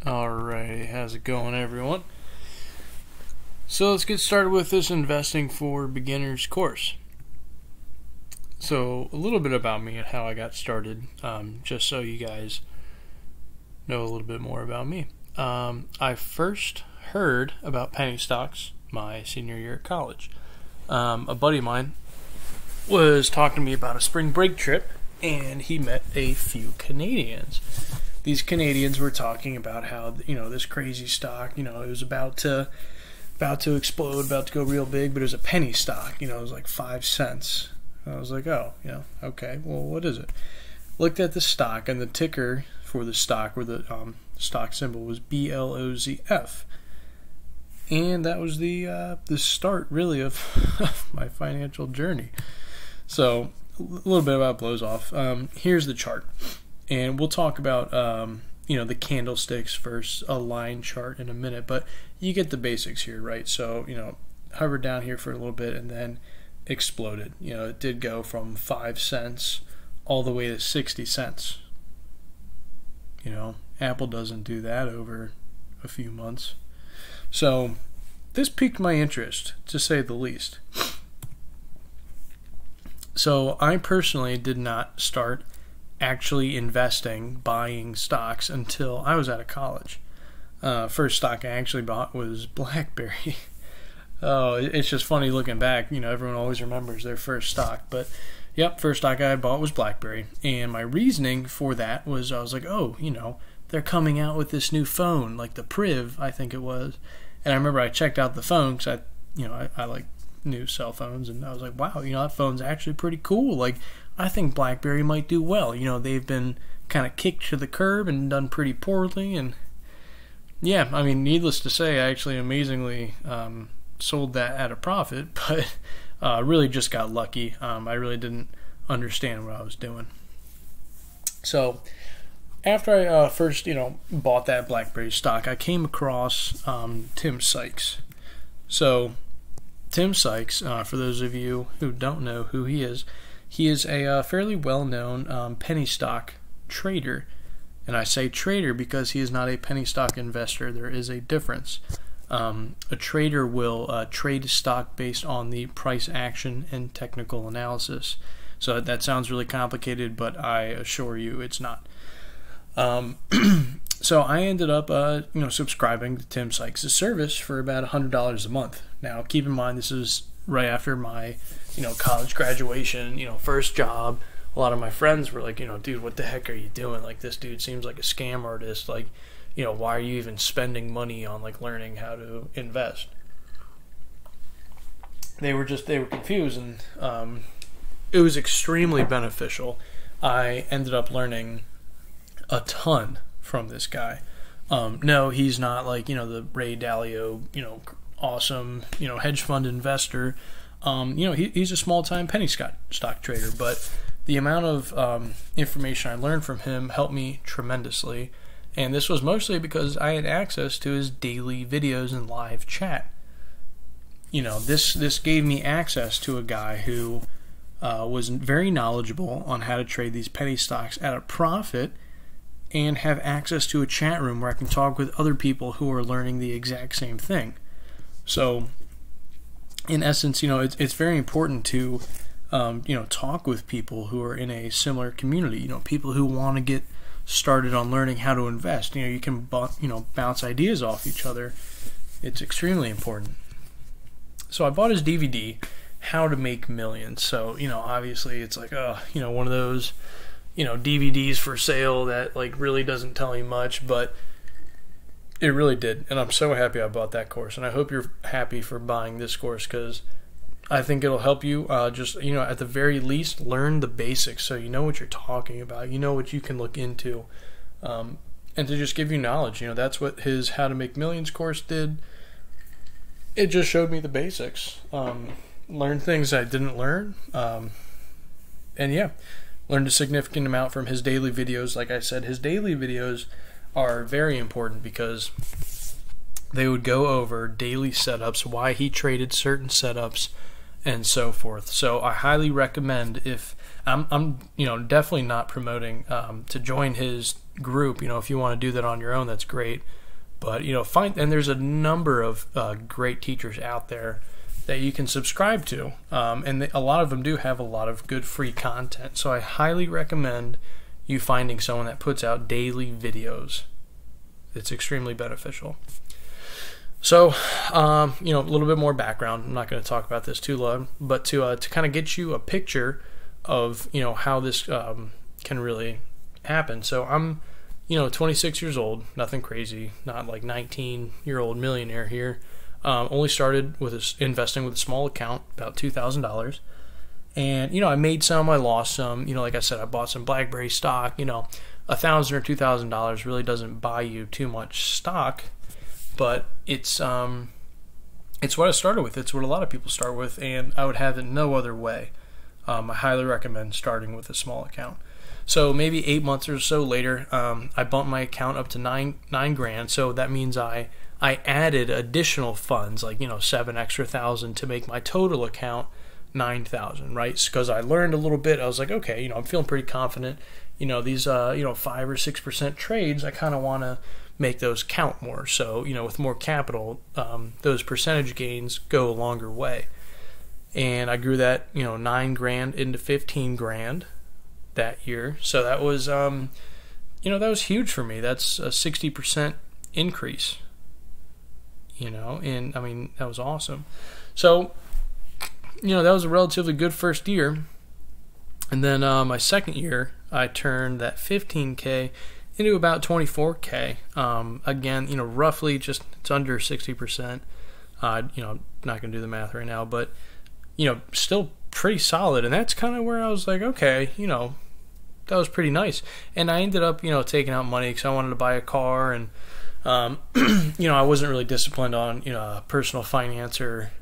Alright, how's it going, everyone? So let's get started with this Investing for Beginners course. So a little bit about me and how I got started, just so you guys know a little bit more about me. I first heard about penny stocks my senior year at college. A buddy of mine was talking to me about a spring break trip, and he met a few Canadians. These Canadians were talking about how, this crazy stock, it was about to explode, about to go real big, but it was a penny stock, it was like 5 cents. I was like, oh, okay, well, what is it? Looked at the stock, and the ticker for the stock, or the stock symbol, was BLOZF. And that was the start, really, of my financial journey. So, a little bit about BLOZF. Here's the chart. And we'll talk about, the candlesticks versus a line chart in a minute. But you get the basics here, right? So, hovered down here for a little bit and then exploded. It did go from 5 cents all the way to 60 cents. Apple doesn't do that over a few months. So, this piqued my interest, to say the least. So, I personally did not start actually investing, buying stocks, until I was out of college. First stock I actually bought was BlackBerry. Oh, it's just funny looking back. Everyone always remembers their first stock. But, yep, first stock I bought was BlackBerry. And my reasoning for that was I was like, they're coming out with this new phone, like the Priv, I think it was. And I remember I checked out the phone because I like new cell phones. And I was like, wow, that phone's actually pretty cool. Like, I think BlackBerry might do well. They've been kind of kicked to the curb and done pretty poorly. And, yeah, needless to say, I actually amazingly sold that at a profit, but really just got lucky. I really didn't understand what I was doing. So after I first, bought that BlackBerry stock, I came across Tim Sykes. So Tim Sykes, for those of you who don't know who he is a fairly well-known penny stock trader. And I say trader because he is not a penny stock investor. There is a difference. A trader will trade a stock based on the price action and technical analysis. So that sounds really complicated, but I assure you it's not. So I ended up, subscribing to Tim Sykes' service for about $100 a month. Now, keep in mind, this is right after my, college graduation, first job. A lot of my friends were like, dude, what the heck are you doing? Like, this dude seems like a scam artist. Like, why are you even spending money on, like, learning how to invest? They were confused, and it was extremely beneficial. I ended up learning a ton from this guy. No, he's not like, the Ray Dalio, awesome, hedge fund investor. He's a small-time penny stock trader, but the amount of information I learned from him helped me tremendously. And this was mostly because I had access to his daily videos and live chat. This gave me access to a guy who was very knowledgeable on how to trade these penny stocks at a profit, and have access to a chat room where I can talk with other people who are learning the exact same thing. So, in essence, it's very important to, talk with people who are in a similar community. People who want to get started on learning how to invest. You can, bounce ideas off each other. It's extremely important. So I bought his DVD, How to Make Millions. So, obviously it's like, one of those, DVDs for sale that, like, really doesn't tell you much, but it really did. And I'm so happy I bought that course. And I hope you're happy for buying this course, because I think it'll help you just, at the very least, learn the basics so you know what you're talking about. You know what you can look into. And to just give you knowledge. That's what his How to Make Millions course did. It just showed me the basics. Learned things I didn't learn. And yeah, learned a significant amount from his daily videos. Like I said, his daily videos are very important because they would go over daily setups, why he traded certain setups, and so forth. So I highly recommend, if I'm definitely not promoting to join his group. If you want to do that on your own, that's great. But and there's a number of great teachers out there that you can subscribe to, and a lot of them do have a lot of good free content. So I highly recommend you finding someone that puts out daily videos. It's extremely beneficial. So, a little bit more background. I'm not going to talk about this too long, but to kind of get you a picture of how this can really happen. So I'm 26 years old, nothing crazy, not like 19-year-old millionaire here. Only started with investing with a small account, about $2,000. And, I made some, I lost some. Like I said, I bought some BlackBerry stock. $1,000 or $2,000 really doesn't buy you too much stock, but it's what I started with. It's what a lot of people start with, and I would have it no other way. I highly recommend starting with a small account. So maybe 8 months or so later, I bumped my account up to nine grand. So that means I added additional funds, like $7,000 extra to make my total account $9,000, right? Because I learned a little bit. I was like, okay, I'm feeling pretty confident. These 5 or 6% trades, I kind of want to make those count more. So with more capital, those percentage gains go a longer way. And I grew that $9 grand into $15 grand that year. So that was that was huge for me. That's a 60% increase. And I mean, that was awesome. So that was a relatively good first year. And then my second year, I turned that 15K into about 24K. Again, roughly just, it's under 60%. I'm not going to do the math right now, but, still pretty solid. And that's kind of where I was like, okay, that was pretty nice. And I ended up, taking out money because I wanted to buy a car. And, I wasn't really disciplined on, personal finance or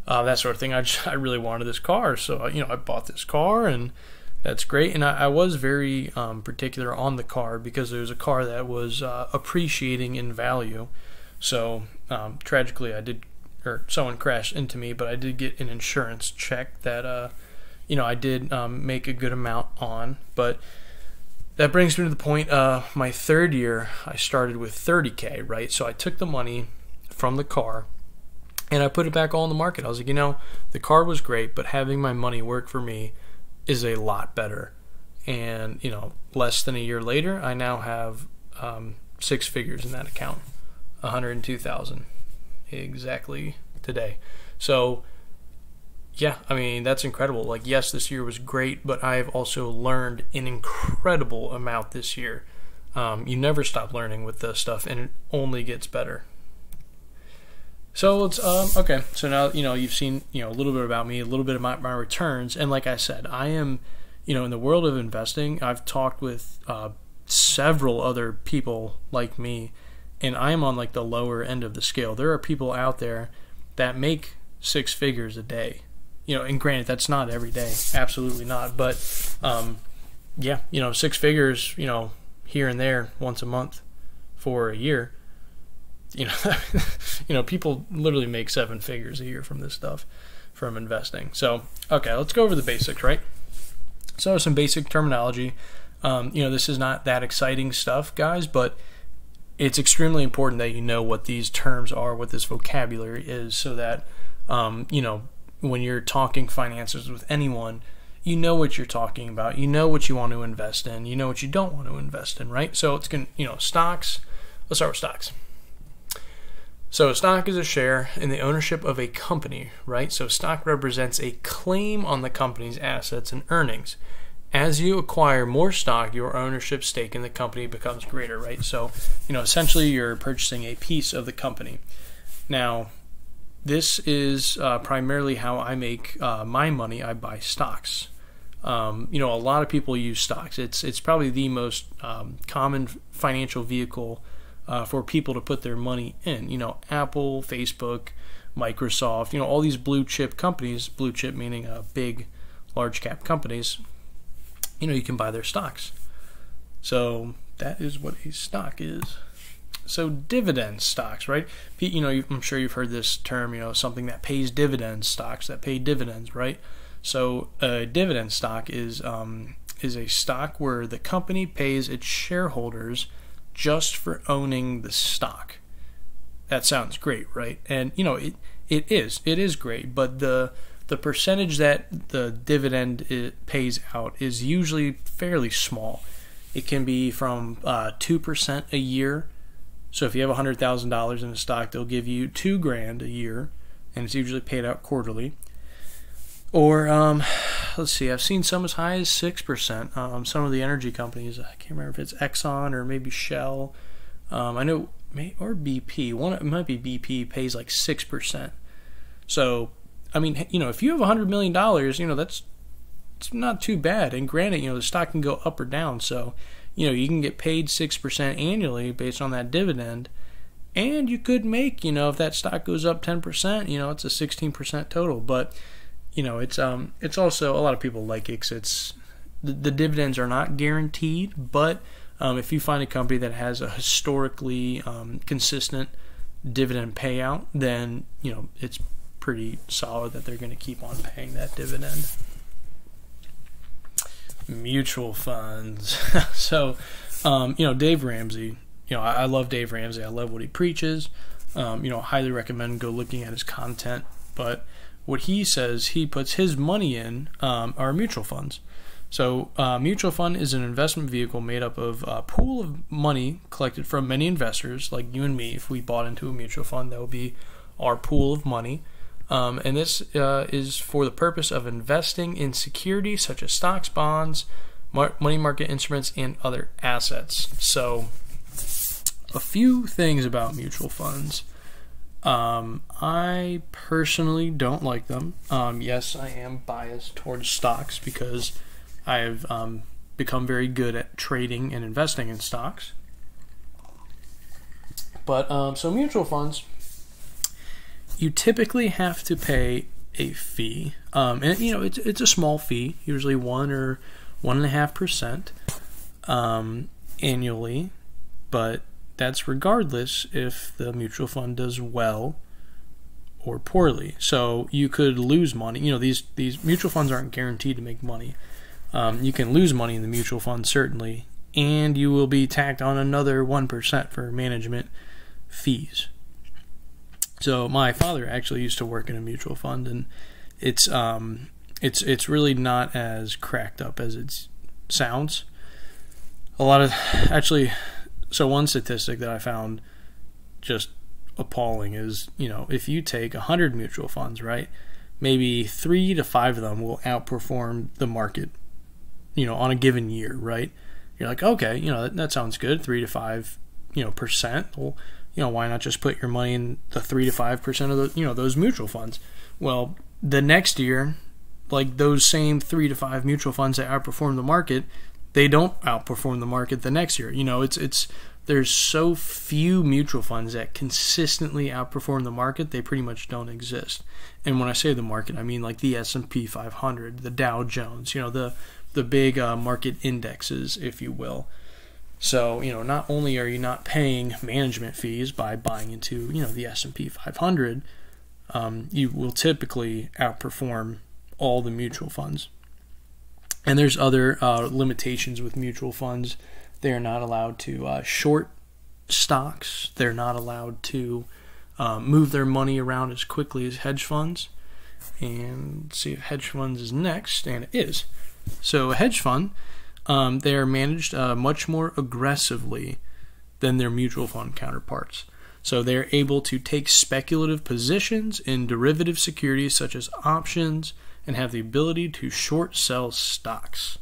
that sort of thing. I really wanted this car, so I bought this car, and that's great. And I was very particular on the car because it was a car that was appreciating in value. So tragically, someone crashed into me, but I did get an insurance check that I did make a good amount on. But that brings me to the point. My third year, I started with 30K, right? So I took the money from the car and I put it back all in the market. I was like, the car was great, but having my money work for me is a lot better. And, less than a year later, I now have 6 figures in that account, 102,000 exactly today. So, yeah, I mean, that's incredible. Like, yes, this year was great, but I've also learned an incredible amount this year. You never stop learning with this stuff, and it only gets better. So let's okay. So now you've seen a little bit about me, a little bit about my returns, and like I said, I am in the world of investing. I've talked with several other people like me, and I am on like the lower end of the scale. There are people out there that make 6 figures a day. And granted, that's not every day, absolutely not. But yeah, 6 figures, here and there, once a month for a year. People literally make 7 figures a year from this stuff, from investing. So, okay, let's go over the basics, right? So, some basic terminology. This is not that exciting stuff, guys, but it's extremely important that you know what these terms are, what this vocabulary is, so that, when you're talking finances with anyone, you know what you're talking about, you know what you want to invest in, you know what you don't want to invest in, right? So, it's stocks. Let's start with stocks. So a stock is a share in the ownership of a company, right? So stock represents a claim on the company's assets and earnings. As you acquire more stock, your ownership stake in the company becomes greater, right? So, essentially you're purchasing a piece of the company. Now, this is primarily how I make my money. I buy stocks. A lot of people use stocks. It's probably the most common financial vehicle for people to put their money in. Apple, Facebook, Microsoft, all these blue chip companies, blue chip meaning big, large cap companies, you can buy their stocks. So that is what a stock is. So dividend stocks, right? I'm sure you've heard this term, something that pays dividends, stocks that pay dividends, right? So a dividend stock is is a stock where the company pays its shareholders just for owning the stock. That sounds great, right? And it is great, but the percentage that the dividend pays out is usually fairly small. It can be from 2% a year. So if you have $100,000 in a stock, they'll give you $2,000 a year, and it's usually paid out quarterly. Or let's see, I've seen some as high as 6%. Some of the energy companies, I can't remember if it's Exxon or maybe Shell. I know, or BP. It might be BP pays like 6%. So, I mean, if you have $100 million, it's not too bad. And granted, the stock can go up or down. So, you can get paid 6% annually based on that dividend. And you could make, if that stock goes up 10%, it's a 16% total. But, it's also, a lot of people like it 'cause it's, the dividends are not guaranteed. But if you find a company that has a historically consistent dividend payout, then, it's pretty solid that they're going to keep on paying that dividend. Mutual funds. So, Dave Ramsey, I love Dave Ramsey. I love what he preaches. Highly recommend go looking at his content. But what he says he puts his money in are mutual funds. So, mutual fund is an investment vehicle made up of a pool of money collected from many investors, like you and me. If we bought into a mutual fund, that would be our pool of money. And this is for the purpose of investing in securities such as stocks, bonds, money market instruments, and other assets. So, a few things about mutual funds. I personally don't like them. Yes, I am biased towards stocks because I've become very good at trading and investing in stocks. But so mutual funds, you typically have to pay a fee, and it's a small fee, usually 1 or 1.5% annually, but that's regardless if the mutual fund does well or poorly. So you could lose money. These mutual funds aren't guaranteed to make money. You can lose money in the mutual fund, certainly, and you will be tacked on another 1% for management fees. So my father actually used to work in a mutual fund, and it's really not as cracked up as it sounds. So one statistic that I found just appalling is, if you take 100 mutual funds, right, maybe 3 to 5 of them will outperform the market, on a given year, right? You're like, okay, that sounds good, 3 to 5, percent. Well, why not just put your money in the 3 to 5% of those mutual funds? Well, the next year, like those same 3 to 5 mutual funds that outperform the market, they don't outperform the market the next year. There's so few mutual funds that consistently outperform the market, they pretty much don't exist. And when I say the market, I mean like the S&P 500, the Dow Jones, the big market indexes, if you will. So, not only are you not paying management fees by buying into, the S&P 500, you will typically outperform all the mutual funds. And there's other limitations with mutual funds. They are not allowed to short stocks. They're not allowed to move their money around as quickly as hedge funds. And let's see if hedge funds is next, and it is. So a hedge fund, they are managed much more aggressively than their mutual fund counterparts. So they're able to take speculative positions in derivative securities such as options and have the ability to short sell stocks.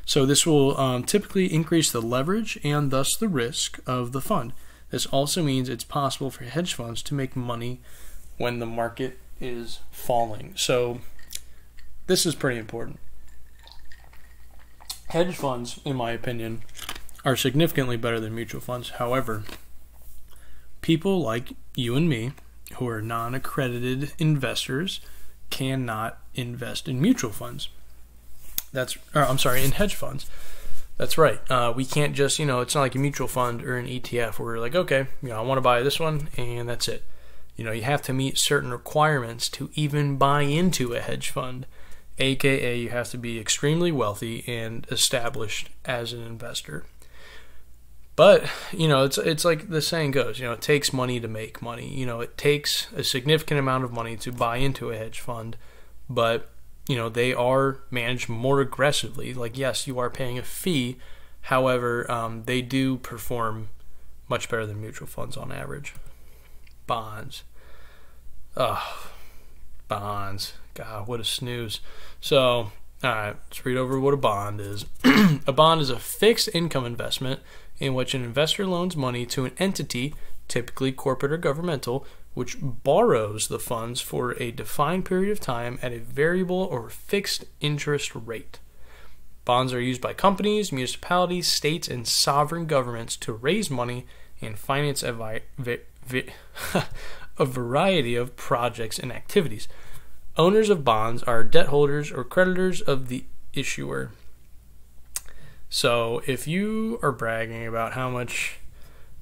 So this will typically increase the leverage and thus the risk of the fund. This also means it's possible for hedge funds to make money when the market is falling. So this is pretty important. Hedge funds, in my opinion, are significantly better than mutual funds. However, people like you and me, who are non-accredited investors, cannot invest in mutual funds. In hedge funds. That's right. We can't just, it's not like a mutual fund or an ETF where we're like, okay, I want to buy this one and that's it. You have to meet certain requirements to even buy into a hedge fund. aka you have to be extremely wealthy and established as an investor. But, it's like the saying goes, it takes money to make money. It takes a significant amount of money to buy into a hedge fund, but, they are managed more aggressively. Like, yes, you are paying a fee. However, they do perform much better than mutual funds on average. Bonds. Bonds. God, what a snooze. So, all right, let's read over what a bond is. A bond is a fixed income investment in which an investor loans money to an entity, typically corporate or governmental, which borrows the funds for a defined period of time at a variable or fixed interest rate. Bonds are used by companies, municipalities, states, and sovereign governments to raise money and finance a variety of projects and activities. Owners of bonds are debt holders or creditors of the issuer. So if you are bragging about how much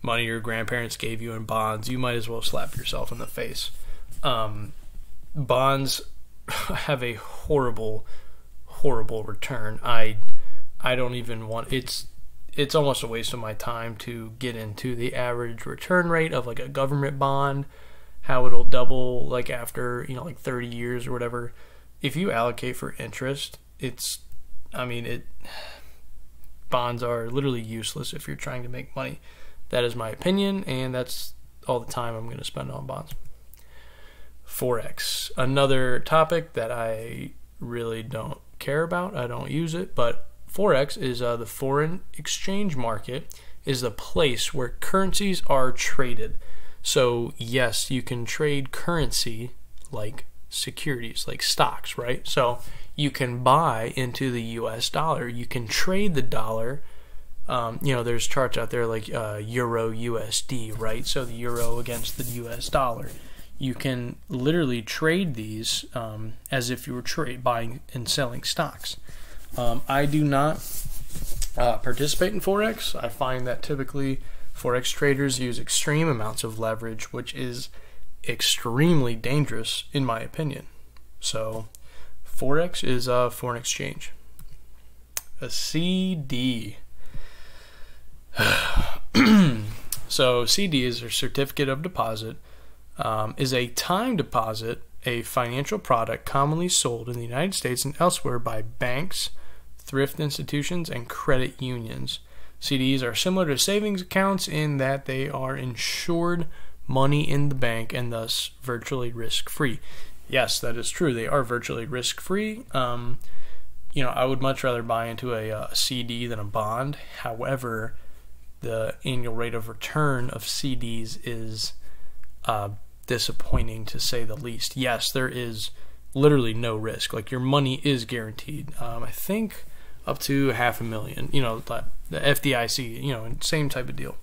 money your grandparents gave you in bonds, you might as well slap yourself in the face. Bonds have a horrible return. I don't even want it's almost a waste of my time to get into the average return rate of like a government bond, how it'll double like after, like 30 years or whatever. If you allocate for interest, bonds are literally useless if you're trying to make money. That is my opinion, and that's all the time I'm going to spend on bonds. Forex, another topic that I really don't care about. I don't use it, but Forex is the foreign exchange market, is the place where currencies are traded. So yes, you can trade currency like securities, like stocks, right? So you can buy into the US dollar. You can trade the dollar. There's charts out there like Euro USD, right? So the euro against the US dollar. You can literally trade these as if you were buying and selling stocks. I do not participate in Forex. I find that typically Forex traders use extreme amounts of leverage, which is extremely dangerous in my opinion. So Forex is foreign exchange. A CD. So CD is a certificate of deposit, is a time deposit, a financial product commonly sold in the United States and elsewhere by banks, thrift institutions, and credit unions. CDs are similar to savings accounts in that they are insured money in the bank and thus virtually risk-free. Yes, that is true. They are virtually risk-free. I would much rather buy into a CD than a bond. However, the annual rate of return of CDs is disappointing to say the least. Yes, there is literally no risk. Like your money is guaranteed. I think up to $500,000. The FDIC, same type of deal.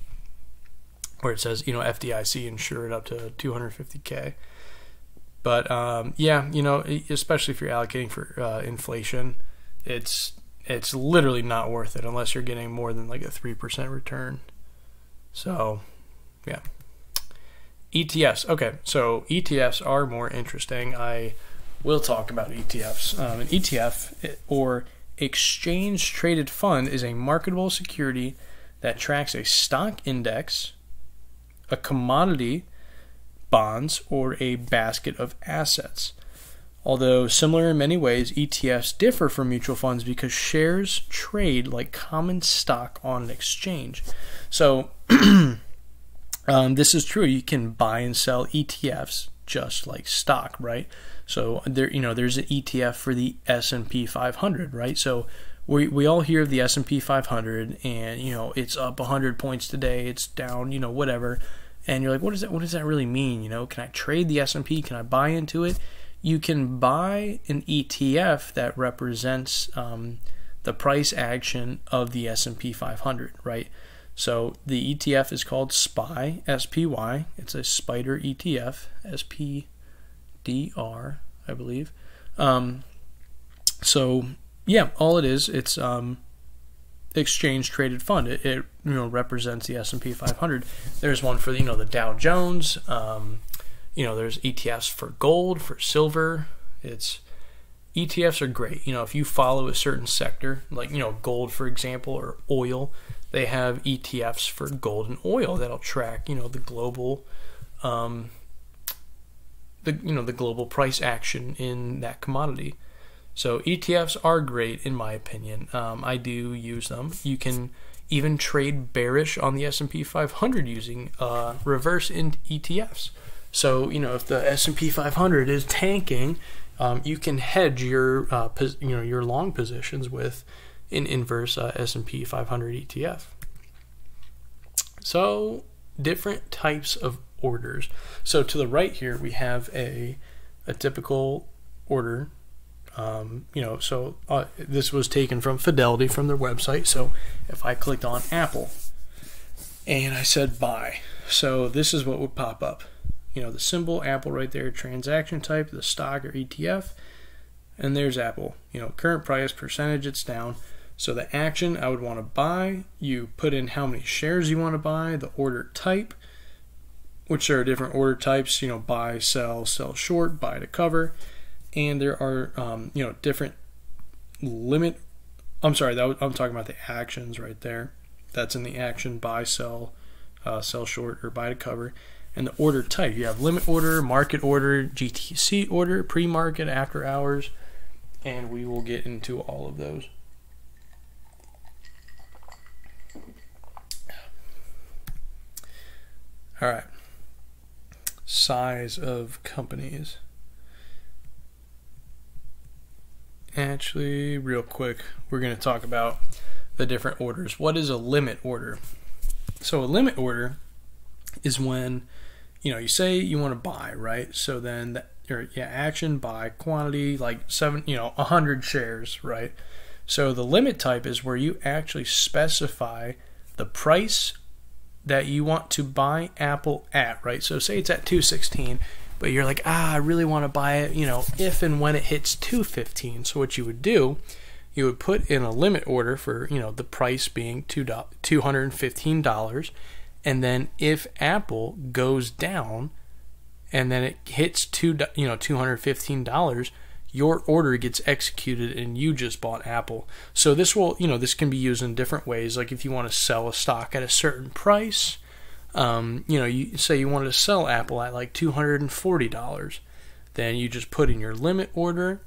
Where it says, FDIC insured up to $250K. But especially if you're allocating for inflation, it's literally not worth it unless you're getting more than like a 3% return. So, yeah. ETFs. Okay, so ETFs are more interesting. I will talk about ETFs. An ETF, or exchange traded fund, is a marketable security that tracks a stock index, a commodity, bonds, or a basket of assets. Although similar in many ways, ETFs differ from mutual funds because shares trade like common stock on an exchange. So this is true. You can buy and sell ETFs just like stock, right? So there's an ETF for the S&P 500, right? So we all hear of the S&P 500, and it's up 100 points today, it's down, whatever, and you're like, what does that really mean? Can I trade the S&P? Can I buy into it? You can buy an ETF that represents the price action of the S&P 500, right? So the ETF is called SPY, S-P-Y. It's a SPDR ETF, S-P-D-R, I believe. So yeah, all it is, it's exchange traded fund. It represents the S&P 500. There's one for the Dow Jones. There's ETFs for gold, for silver. It's ETFs are great. You know, if you follow a certain sector, like, you know, gold, for example, or oil, they have ETFs for gold and oil that'll track, you know, the global, the global price action in that commodity. So ETFs are great in my opinion. I do use them. You can even trade bearish on the S&P 500 using reverse ETFs. So, you know, if the S&P 500 is tanking, you can hedge your your long positions with an inverse S&P 500 ETF. So different types of orders. So to the right here we have a typical order. This was taken from Fidelity, from their website. So if I clicked on Apple and I said buy, so this is what would pop up. You know, the symbol Apple right there, transaction type, the stock or ETF, and there's Apple. You know, current price, percentage it's down. So the action I would want to buy, you put in how many shares you want to buy, the order type, which there are different order types, you know, buy, sell, sell short, buy to cover. And there are, different limit. I'm sorry, I'm talking about the actions right there. That's in the action, buy, sell, sell short, or buy to cover. And the order type, you have limit order, market order, GTC order, pre-market, after hours, and we will get into all of those. All right. Size of companies. Actually, real quick, we're going to talk about the different orders. What is a limit order? So a limit order is when, you know, you say you want to buy, right? So then action, buy, quantity, like 100 shares, right? So the limit type is where you actually specify the price that you want to buy Apple at, right? So say it's at $216, but you're like, I really want to buy it, you know, if and when it hits $215. So what you would do, you would put in a limit order for, you know, the price being $215, and then if Apple goes down and then it hits $215, your order gets executed and you just bought Apple. So this will, you know, this can be used in different ways. Like if you want to sell a stock at a certain price, you say you wanted to sell Apple at like $240, then you just put in your limit order,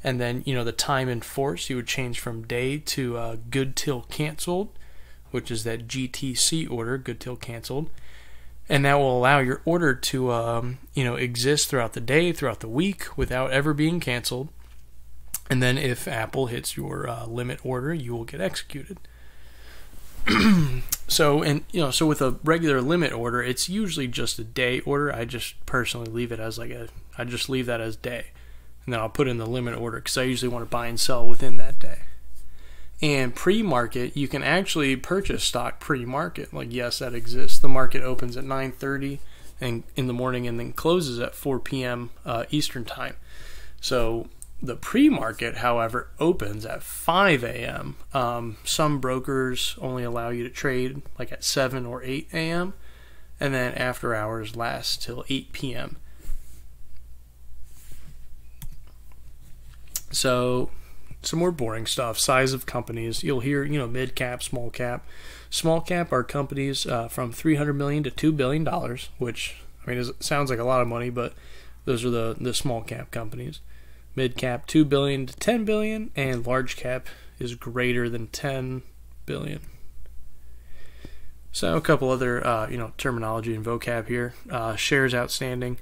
and then, you know, the time in force, you would change from day to good till canceled, which is that GTC order, good till canceled. And that will allow your order to, exist throughout the day, throughout the week, without ever being canceled. And then if Apple hits your limit order, you will get executed. So with a regular limit order, it's usually just a day order. I just personally leave it as I just leave that as day. And then I'll put in the limit order because I usually want to buy and sell within that day. And pre-market, you can actually purchase stock pre-market. Like, yes, that exists. The market opens at 9:30 in the morning and then closes at 4 p.m. Eastern time. So the pre-market, however, opens at 5 a.m. Some brokers only allow you to trade like at 7 or 8 a.m. And then after hours lasts till 8 p.m. So some more boring stuff. Size of companies. You'll hear, mid cap, small cap. Small cap are companies from $300 million to $2 billion, which, it sounds like a lot of money, but those are the small cap companies. Mid cap, $2 billion to $10 billion, and large cap is greater than $10 billion. So a couple other, terminology and vocab here. Shares outstanding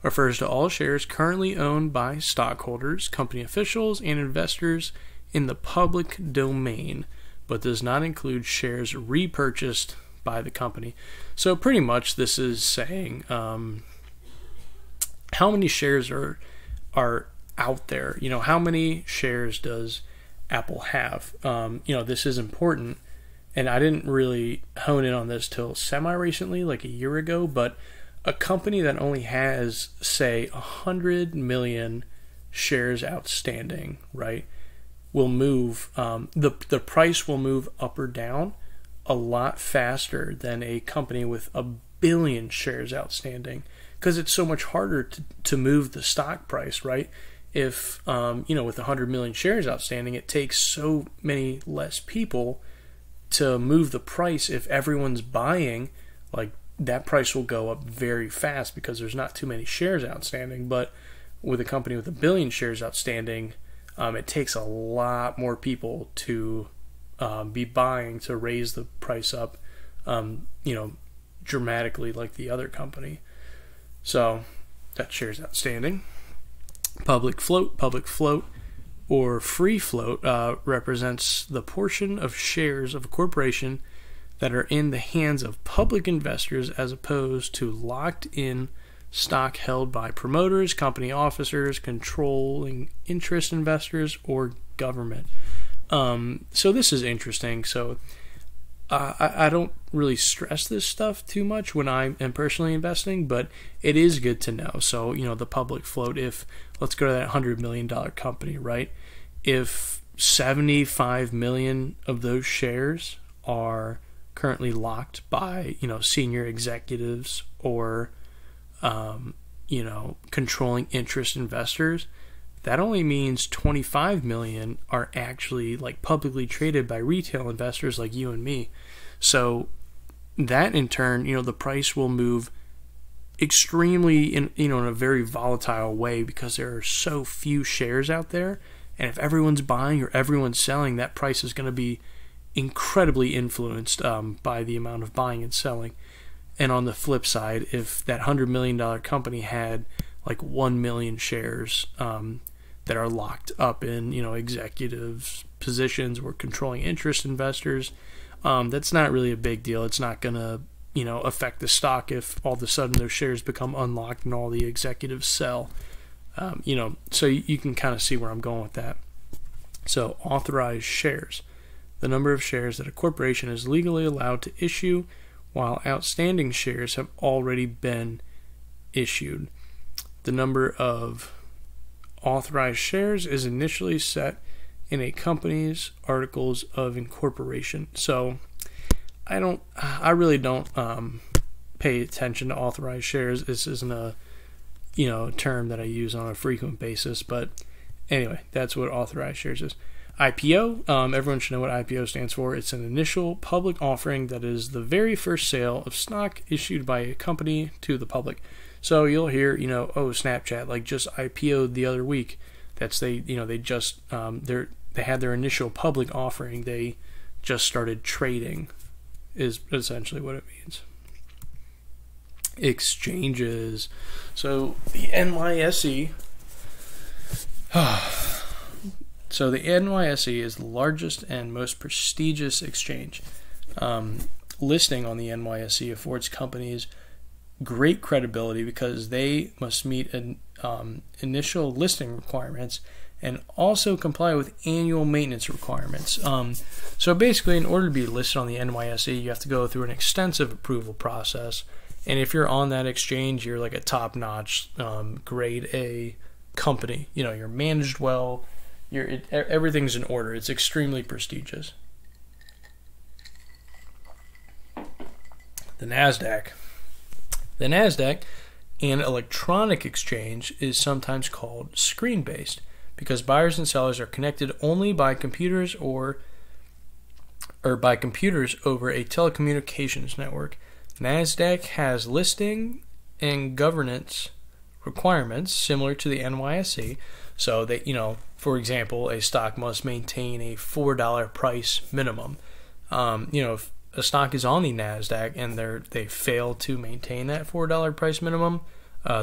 refers to all shares currently owned by stockholders, company officials, and investors in the public domain, but does not include shares repurchased by the company. So pretty much this is saying how many shares are out there. How many shares does Apple have? This is important, and I didn't really hone in on this till semi-recently, like a year ago, but a company that only has, say, 100 million shares outstanding, right, will move, the price will move up or down a lot faster than a company with 1 billion shares outstanding, because it's so much harder to move the stock price, right? if with 100 million shares outstanding, it takes so many less people to move the price. If everyone's buying, like, that price will go up very fast because there's not too many shares outstanding. But with a company with 1 billion shares outstanding, it takes a lot more people to be buying to raise the price up, dramatically, like the other company. So that shares outstanding. Public float, or free float represents the portion of shares of a corporation that are in the hands of public investors as opposed to locked-in stock held by promoters, company officers, controlling interest investors, or government. So this is interesting. So I don't really stress this stuff too much when I am personally investing, but it is good to know. So, the public float, if, let's go to that $100 million company, right? If 75 million of those shares are currently locked by, senior executives or, controlling interest investors, that only means 25 million are actually, like, publicly traded by retail investors like you and me. So that in turn, the price will move extremely in a very volatile way because there are so few shares out there. And if everyone's buying or everyone's selling, that price is going to be incredibly influenced by the amount of buying and selling. And on the flip side, if that $100 million company had like 1 million shares that are locked up in, executives' positions or controlling interest investors, that's not really a big deal. It's not going to, affect the stock if all of a sudden those shares become unlocked and all the executives sell. So you can kind of see where I'm going with that. So authorized shares, the number of shares that a corporation is legally allowed to issue while outstanding shares have already been issued. The number of authorized shares is initially set in a company's articles of incorporation. So I really don't pay attention to authorized shares. This isn't a term that I use on a frequent basis, but anyway, that's what authorized shares is. IPO, everyone should know what IPO stands for. It's an initial public offering that is the very first sale of stock issued by a company to the public. So you'll hear, Snapchat like just IPO'd the other week. That's they just they had their initial public offering. They just started trading, is essentially what it means. Exchanges. So the NYSE. So the NYSE is the largest and most prestigious exchange. Listing on the NYSE affords companies great credibility because they must meet initial listing requirements and also comply with annual maintenance requirements. So basically, in order to be listed on the NYSE, you have to go through an extensive approval process. And if you're on that exchange, you're like a top-notch, grade A company. You're managed well. Everything's in order. It's extremely prestigious. The NASDAQ. The NASDAQ, an electronic exchange, is sometimes called screen-based because buyers and sellers are connected only by computers or by computers over a telecommunications network. NASDAQ has listing and governance requirements similar to the NYSE. So that, for example, a stock must maintain a $4 price minimum. If a stock is on the NASDAQ and they fail to maintain that $4 price minimum,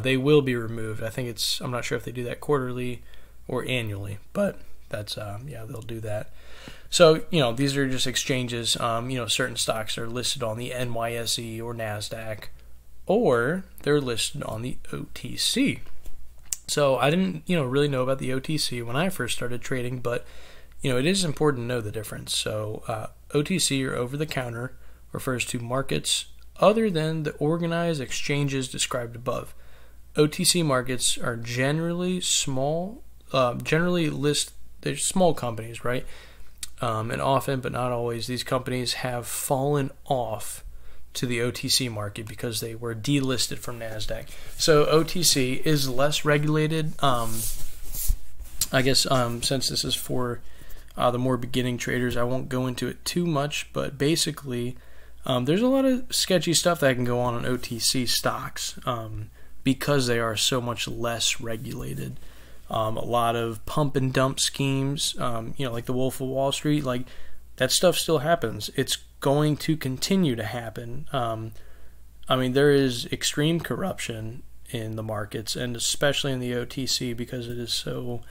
they will be removed. I'm not sure if they do that quarterly or annually, but that's, they'll do that. So, these are just exchanges. Certain stocks are listed on the NYSE or NASDAQ, or they're listed on the OTC. So I didn't, really know about the OTC when I first started trading, but, it is important to know the difference. So OTC, or over-the-counter, refers to markets other than the organized exchanges described above. OTC markets are generally small, they're small companies, right? And often, but not always, these companies have fallen off to the OTC market because they were delisted from NASDAQ. So OTC is less regulated I guess since this is for the more beginning traders, I won't go into it too much, but basically there's a lot of sketchy stuff that can go on OTC stocks because they are so much less regulated. A lot of pump and dump schemes, like the Wolf of Wall Street, like that stuff still happens. It's going to continue to happen. There is extreme corruption in the markets, and especially in the OTC because it is so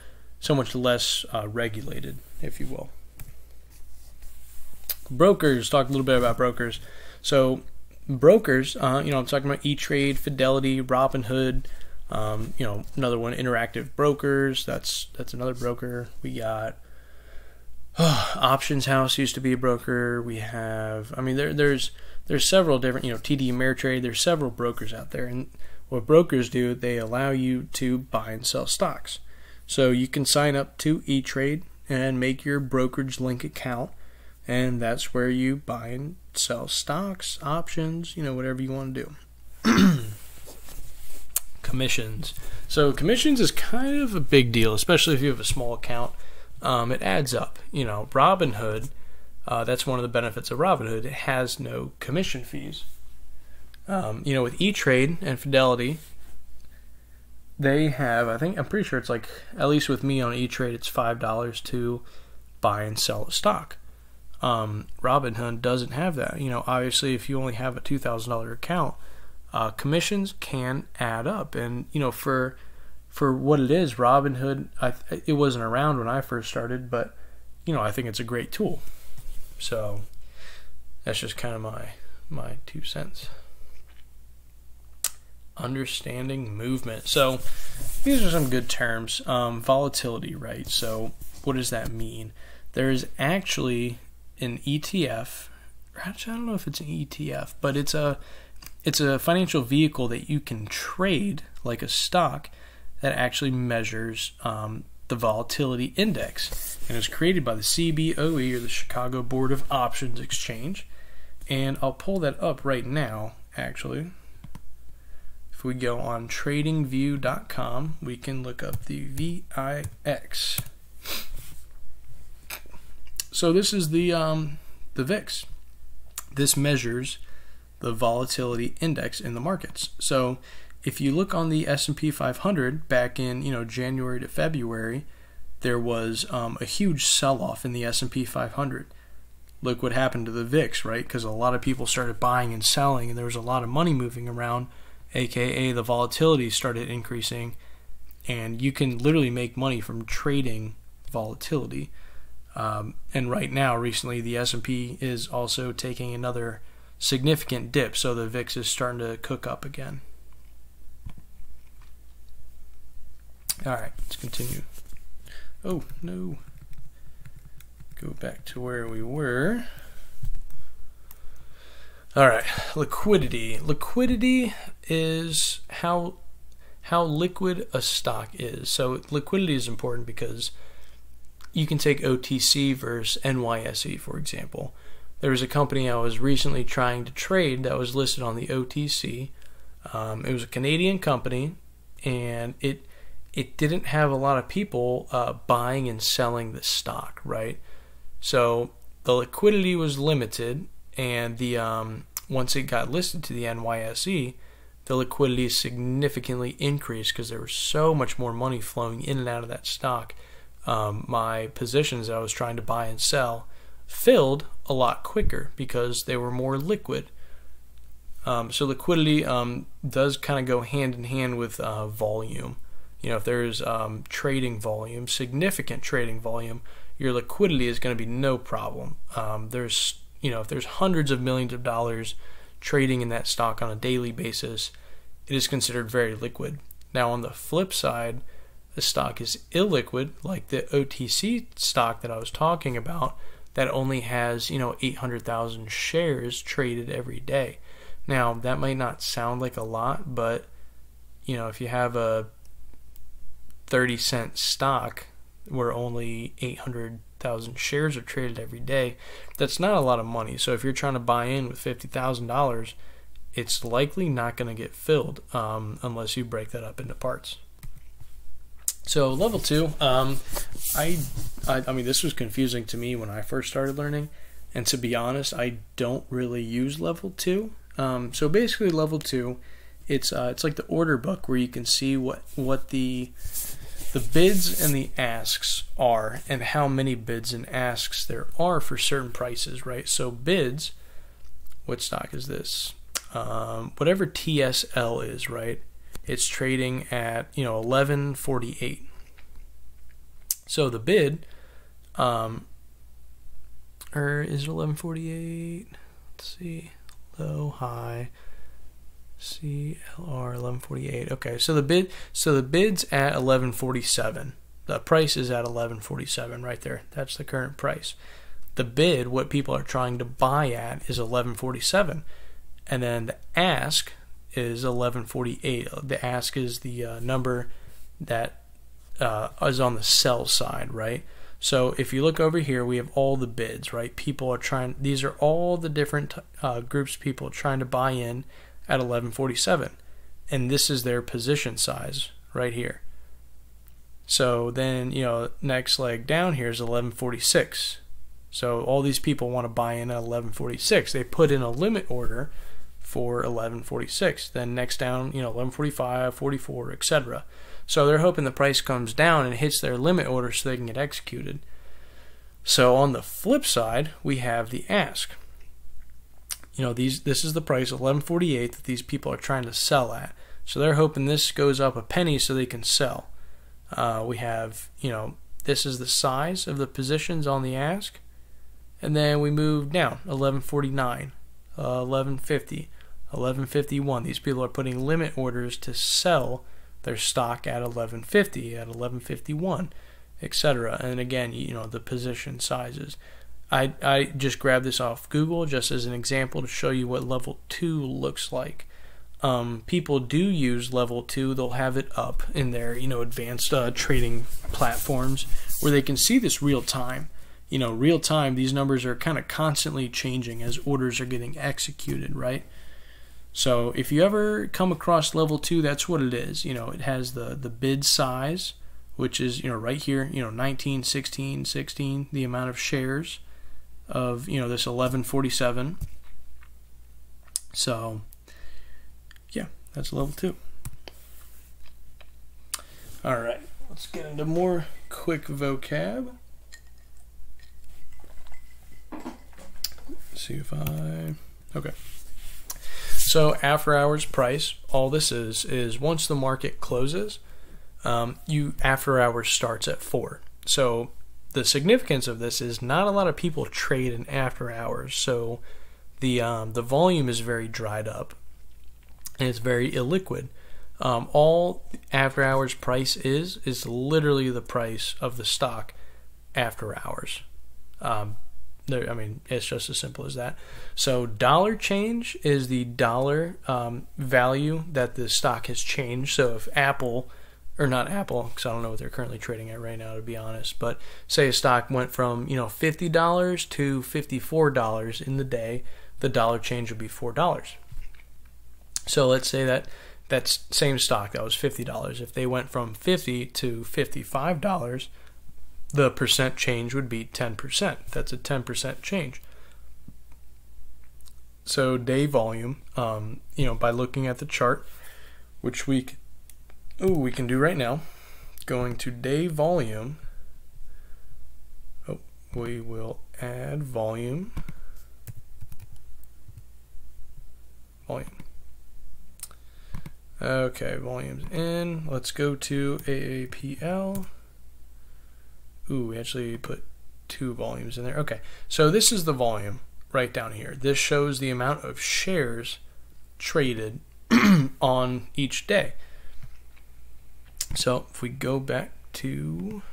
much less regulated, if you will. Brokers, talk a little bit about brokers. So brokers, I'm talking about E-Trade, Fidelity, Robinhood, another one, Interactive Brokers. That's another broker. We got Options House used to be a broker. We have, there's several different, TD Ameritrade. There's several brokers out there, and what brokers do, they allow you to buy and sell stocks. So you can sign up to E-Trade and make your brokerage link account, and that's where you buy and sell stocks, options, whatever you want to do. Commissions. So commissions is kind of a big deal, especially if you have a small account. It adds up. Robinhood, that's one of the benefits of Robinhood. It has no commission fees. With E-Trade and Fidelity, they have, I'm pretty sure it's like, at least with me on E-Trade, it's $5 to buy and sell a stock. Robinhood doesn't have that. Obviously, if you only have a $2,000 account, commissions can add up. And, for what it is, Robinhood, it wasn't around when I first started, but, I think it's a great tool. So that's just kind of my 2 cents. Understanding movement. So these are some good terms. Volatility, right? So what does that mean? There is actually an ETF. Actually, I don't know if it's an ETF, but it's a financial vehicle that you can trade like a stock that actually measures the volatility index, and it's created by the CBOE, or the Chicago Board of Options Exchange. And I'll pull that up right now, actually. If we go on tradingview.com, we can look up the VIX. So this is the VIX. This measures the volatility index in the markets. So if you look on the S&P 500 back in January to February, there was a huge sell-off in the S&P 500. Look what happened to the VIX, right? Because a lot of people started buying and selling, and there was a lot of money moving around, aka the volatility started increasing, and you can literally make money from trading volatility. And right now, recently, the S&P is also taking another significant dip, so the VIX is starting to cook up again. All right, let's continue. Oh, no. Go back to where we were. All right, liquidity. Liquidity is how liquid a stock is. So liquidity is important because you can take OTC versus NYSE, for example. There was a company I was recently trying to trade that was listed on the OTC. It was a Canadian company, and it didn't have a lot of people buying and selling the stock, right? So the liquidity was limited, and the once it got listed to the NYSE, the liquidity significantly increased because there was so much more money flowing in and out of that stock. My positions that I was trying to buy and sell filled a lot quicker because they were more liquid. So liquidity does kind of go hand in hand with volume. If there's trading volume, significant trading volume, your liquidity is going to be no problem. If there's hundreds of millions of dollars trading in that stock on a daily basis, it is considered very liquid. Now, on the flip side, the stock is illiquid, like the OTC stock that I was talking about, that only has 800,000 shares traded every day. Now, that might not sound like a lot, but if you have a 30-cent stock where only 800,000 shares are traded every day, that's not a lot of money. So if you're trying to buy in with $50,000, it's likely not going to get filled unless you break that up into parts. So level 2, I mean, this was confusing to me when I first started learning, and to be honest, I don't really use level 2. So basically, level 2, it's like the order book where you can see what the bids and the asks are, and how many bids and asks there are for certain prices, right? So bids, what stock is this? Whatever TSL is, right? It's trading at 1148. So the bid, or is it 1148? Let's see, low, high, CLR 1148. Okay, so the bid's at 1147. The price is at 1147 right there. That's the current price. The bid, what people are trying to buy at, is 1147, and then the ask is 1148. The ask is the number that is on the sell side, right? So if you look over here, we have all the bids, right? People are trying, these are all the different groups of people trying to buy in at 1147, and this is their position size right here. So then, next leg down here is 1146. So all these people want to buy in at 1146. They put in a limit order for 1146. Then next down, 1145, 44, etc. So they're hoping the price comes down and hits their limit order so they can get executed. So on the flip side, we have the ask. This is the price, 1148, that these people are trying to sell at. So they're hoping this goes up a penny so they can sell. We have, this is the size of the positions on the ask. And then we move down, 1149, 1150, 1151. These people are putting limit orders to sell their stock at 1150, at 1151, etc. And again, the position sizes. I just grabbed this off Google just as an example to show you what level 2 looks like. People do use level 2. They'll have it up in their advanced trading platforms where they can see this real time. Real time, these numbers are kind of constantly changing as orders are getting executed, right? So if you ever come across level 2, that's what it is. It has the bid size, which is right here, 19, 16, 16, the amount of shares of this 1147. So yeah, that's level 2. All right, let's get into more quick vocab. See if okay. So after hours price, all this is once the market closes, after hours starts at 4. So the significance of this is not a lot of people trade in after hours. So the volume is very dried up and it's very illiquid. All after hours price is literally the price of the stock after hours. It's just as simple as that. So dollar change is the dollar value that the stock has changed. So if Apple, or not Apple, because I don't know what they're currently trading at right now, to be honest, but say a stock went from $50 to $54 in the day, the dollar change would be $4. So let's say that same stock that was $50, if they went from $50 to $55, the percent change would be 10%. That's a 10% change. So day volume, by looking at the chart, which we can do right now, going to day volume, we will add volume. Okay, volume's in. Let's go to AAPL. We actually put 2 volumes in there. Okay, so this is the volume right down here. This shows the amount of shares traded on each day. So if we go back to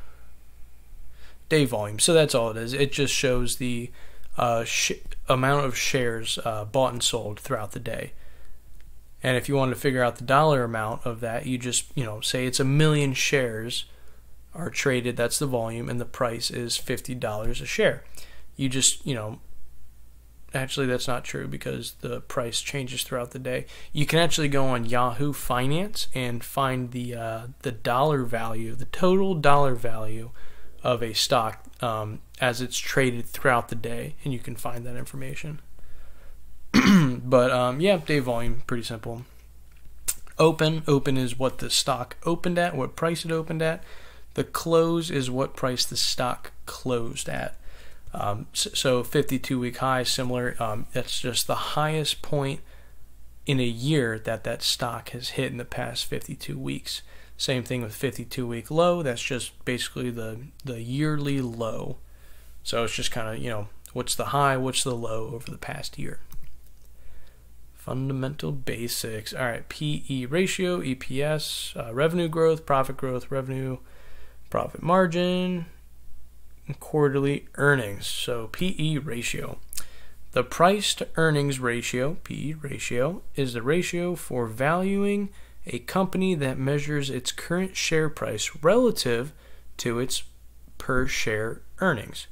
day volume, so that's all it is. It just shows the amount of shares bought and sold throughout the day. And if you want to figure out the dollar amount of that, you just say it's 1 million shares are traded, that's the volume, and the price is $50 a share. You just Actually, that's not true because the price changes throughout the day. You can actually go on Yahoo Finance and find the dollar value, the total dollar value of a stock as it's traded throughout the day, and you can find that information. But yeah, day volume, pretty simple. Open is what the stock opened at, what price it opened at. The close is what price the stock closed at. So 52-week high, similar. That's just the highest point in a year that stock has hit in the past 52 weeks. Same thing with 52-week low. That's just basically the yearly low. So it's just kind of, what's the high, what's the low over the past year. Fundamental basics. All right, PE ratio, EPS, revenue growth, revenue, profit margin, quarterly earnings. So PE ratio. The price to earnings ratio, PE ratio, is the ratio for valuing a company that measures its current share price relative to its per share earnings.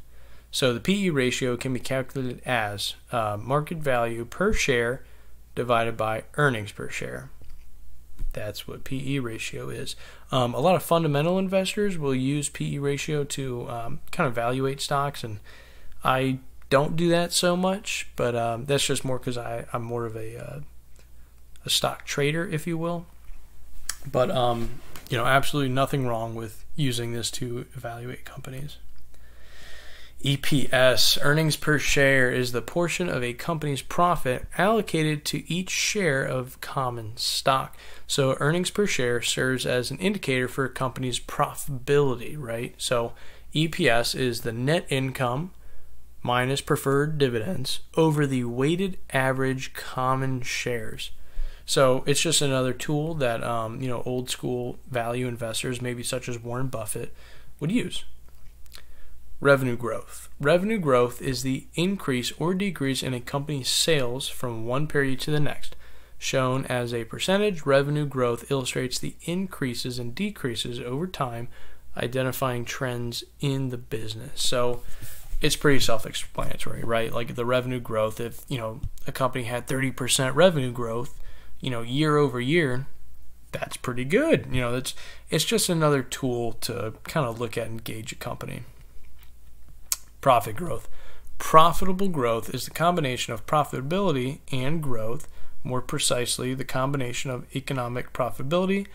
So the PE ratio can be calculated as market value per share divided by earnings per share. That's what PE ratio is. A lot of fundamental investors will use PE ratio to kind of evaluate stocks, and I don't do that so much, but that's just more because I'm more of a stock trader, if you will. But absolutely nothing wrong with using this to evaluate companies. EPS, earnings per share, is the portion of a company's profit allocated to each share of common stock. So earnings per share serves as an indicator for a company's profitability, right? So EPS is the net income minus preferred dividends over the weighted average common shares. So it's just another tool that old school value investors, maybe such as Warren Buffett, would use. Revenue growth. Revenue growth is the increase or decrease in a company's sales from one period to the next. Shown as a percentage, revenue growth illustrates the increases and decreases over time, identifying trends in the business. So it's pretty self-explanatory, right? Like the revenue growth, if a company had 30% revenue growth, year over year, that's pretty good. It's just another tool to kind of look at and gauge a company. Profit growth. Profitable growth is the combination of profitability and growth, more precisely, the combination of economic profitability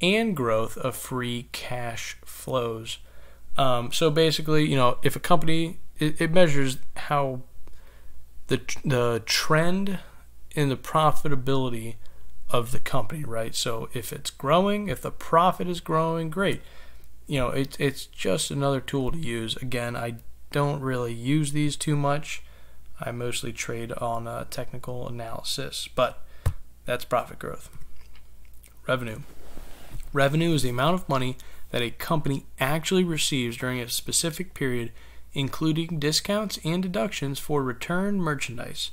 and growth of free cash flows. So basically, if a company, it measures how the trend in the profitability of the company, right? So if it's growing, if the profit is growing, great. It's just another tool to use. Again, I don't really use these too much. I mostly trade on technical analysis, but that's profit growth. Revenue. Revenue is the amount of money that a company actually receives during a specific period, including discounts and deductions for returned merchandise.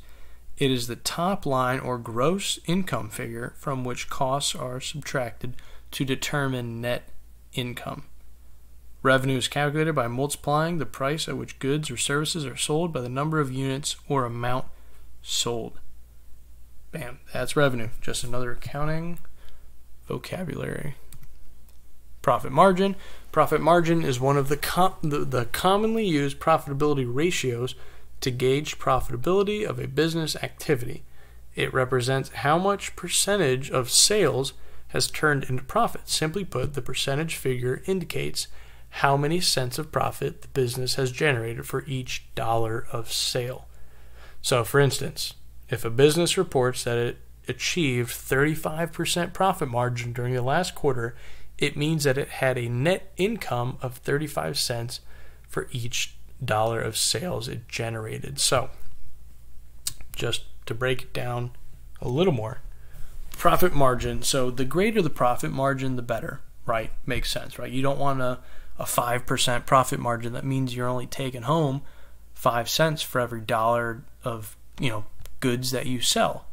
It is the top line or gross income figure from which costs are subtracted to determine net income. Revenue is calculated by multiplying the price at which goods or services are sold by the number of units or amount sold. Bam, that's revenue. Just another accounting vocabulary. Profit margin. Profit margin is one of the commonly used profitability ratios to gauge profitability of a business activity. It represents how much percentage of sales has turned into profit. Simply put, the percentage figure indicates how many cents of profit the business has generated for each dollar of sale. So, for instance, if a business reports that it achieved 35% profit margin during the last quarter, it means that it had a net income of 35 cents for each dollar of sales it generated. So, just to break it down a little more, profit margin. So, the greater the profit margin, the better, right? Makes sense, right? You don't want a 5% profit margin. That means you're only taking home 5 cents for every dollar of goods that you sell.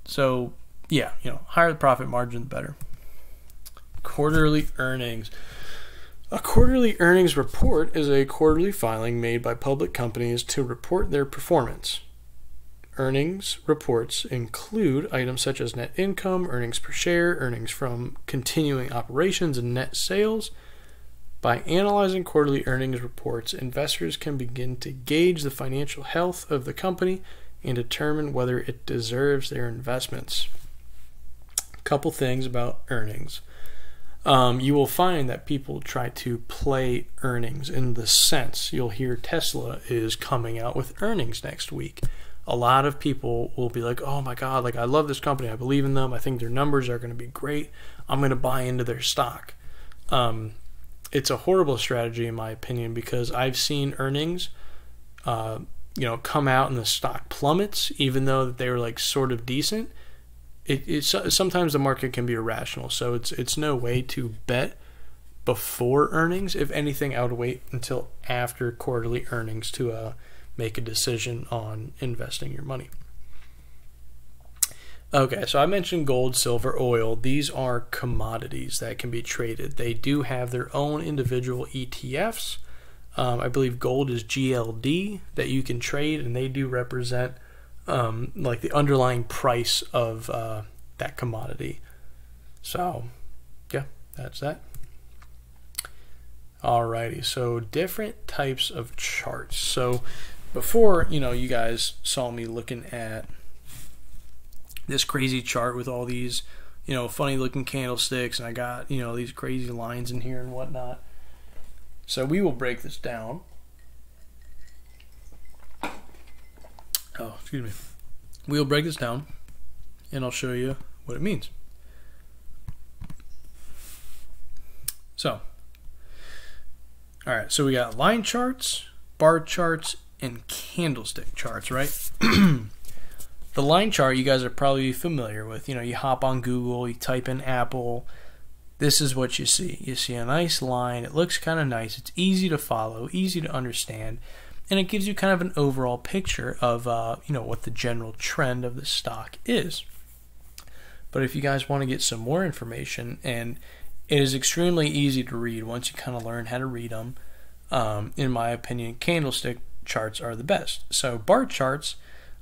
So yeah, higher the profit margin, the better. Quarterly earnings. A quarterly earnings report is a quarterly filing made by public companies to report their performance. Earnings reports include items such as net income, earnings per share, earnings from continuing operations, and net sales. By analyzing quarterly earnings reports, investors can begin to gauge the financial health of the company and determine whether it deserves their investments. A couple things about earnings. You will find that people try to play earnings in the sense. You'll hear Tesla is coming out with earnings next week. A lot of people will be like, oh my God, like I love this company. I believe in them. I think their numbers are going to be great. I'm going to buy into their stock. It's a horrible strategy in my opinion because I've seen earnings, come out and the stock plummets even though they were like sort of decent. Sometimes the market can be irrational, so it's no way to bet before earnings. If anything, I would wait until after quarterly earnings to make a decision on investing your money. Okay, so I mentioned gold, silver, oil. These are commodities that can be traded. They do have their own individual ETFs. I believe gold is GLD that you can trade, and they do represent like the underlying price of that commodity. So, yeah, that's that. Alrighty, so different types of charts. So, before, you guys saw me looking at this crazy chart with all these, funny looking candlesticks, and I got, these crazy lines in here and whatnot. So, we will break this down. Oh, excuse me. We'll break this down and I'll show you what it means. So, all right, so we got line charts, bar charts, and candlestick charts, right? The line chart you guys are probably familiar with. You hop on Google, you type in Apple. This is what you see. You see a nice line. It looks kind of nice. It's easy to follow, easy to understand. And it gives you kind of an overall picture of, what the general trend of the stock is. But if you guys want to get some more information, and it is extremely easy to read once you kind of learn how to read them, in my opinion, candlestick charts are the best. So bar charts